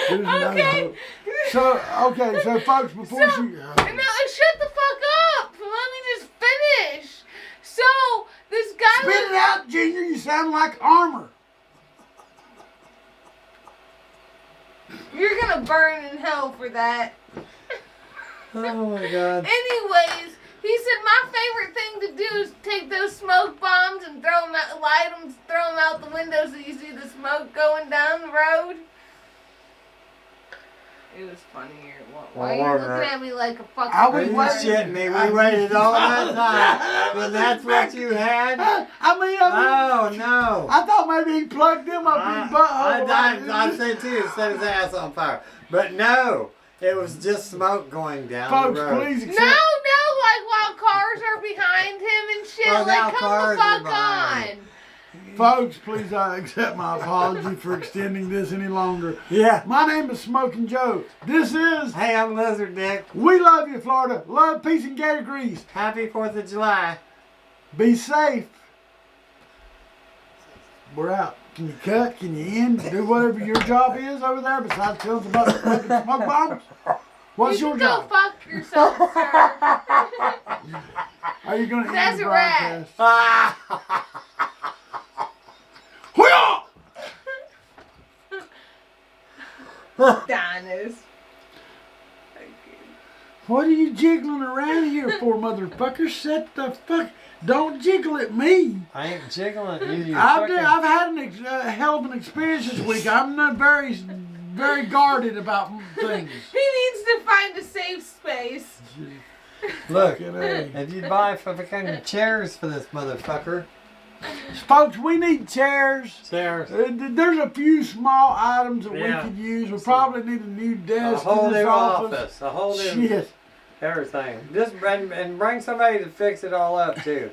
Speaker 2: There's no
Speaker 4: Okay.
Speaker 2: hope. So folks, before
Speaker 4: So,
Speaker 2: she...
Speaker 4: no, shut the fuck up. Let me just finish. So, this guy
Speaker 2: Spit it out, Junior. You sound like armor.
Speaker 4: You're gonna burn in hell for that.
Speaker 3: Oh my god.
Speaker 4: Anyways, he said my favorite thing to do is take those smoke bombs and throw them out, light them, throw them out the window so you see the smoke going down the road. It was funnier. Why are you looking at me like a fucking...
Speaker 2: I
Speaker 3: Are
Speaker 2: was
Speaker 3: you
Speaker 2: waiting.
Speaker 3: shitting me? We waited all that time. And that's what you had? Oh no.
Speaker 2: I thought maybe he plugged him up his butthole.
Speaker 3: I said too, set his ass on fire. But no, it was just smoke going down
Speaker 2: Folks,
Speaker 3: the road.
Speaker 2: please
Speaker 4: No,
Speaker 2: accept.
Speaker 4: like while cars are behind him and shit.
Speaker 3: Well, now
Speaker 4: like, come
Speaker 3: cars
Speaker 4: the
Speaker 3: are
Speaker 4: fuck
Speaker 3: behind.
Speaker 4: on.
Speaker 2: Folks, please accept my apology for extending this any longer.
Speaker 3: Yeah.
Speaker 2: My name is Smokin' Joe. This is
Speaker 3: Hey, I'm Lizard Dick.
Speaker 2: We Love You, Florida. Love, peace, and gator grease.
Speaker 3: Happy 4th of July.
Speaker 2: Be safe. We're out. Can you cut? Can you end? Do whatever your job is over there besides telling us about the fucking smoke bombs? What's
Speaker 4: You
Speaker 2: your
Speaker 4: can
Speaker 2: job?
Speaker 4: go fuck yourself, sir.
Speaker 2: Are you going to end
Speaker 4: That's
Speaker 2: the
Speaker 4: a rat.
Speaker 2: broadcast? Hoo-yah!
Speaker 4: Diners.
Speaker 2: What are you jiggling around here for, motherfucker? Set the fuck... Don't jiggle at me.
Speaker 3: I ain't jiggling at you.
Speaker 2: I've had a hell of an experience this week. I'm not very guarded about things.
Speaker 4: He needs to find a safe space.
Speaker 3: Look,
Speaker 2: Fucking A.
Speaker 3: if you buy fucking chairs for this motherfucker.
Speaker 2: Folks, we need chairs.
Speaker 3: Chairs.
Speaker 2: There's a few small items that
Speaker 3: Yeah.
Speaker 2: we could use. We probably need a new
Speaker 3: A
Speaker 2: desk
Speaker 3: whole
Speaker 2: in this
Speaker 3: new
Speaker 2: office.
Speaker 3: office. A whole new
Speaker 2: Shit.
Speaker 3: everything. Just bring somebody to fix it all up too.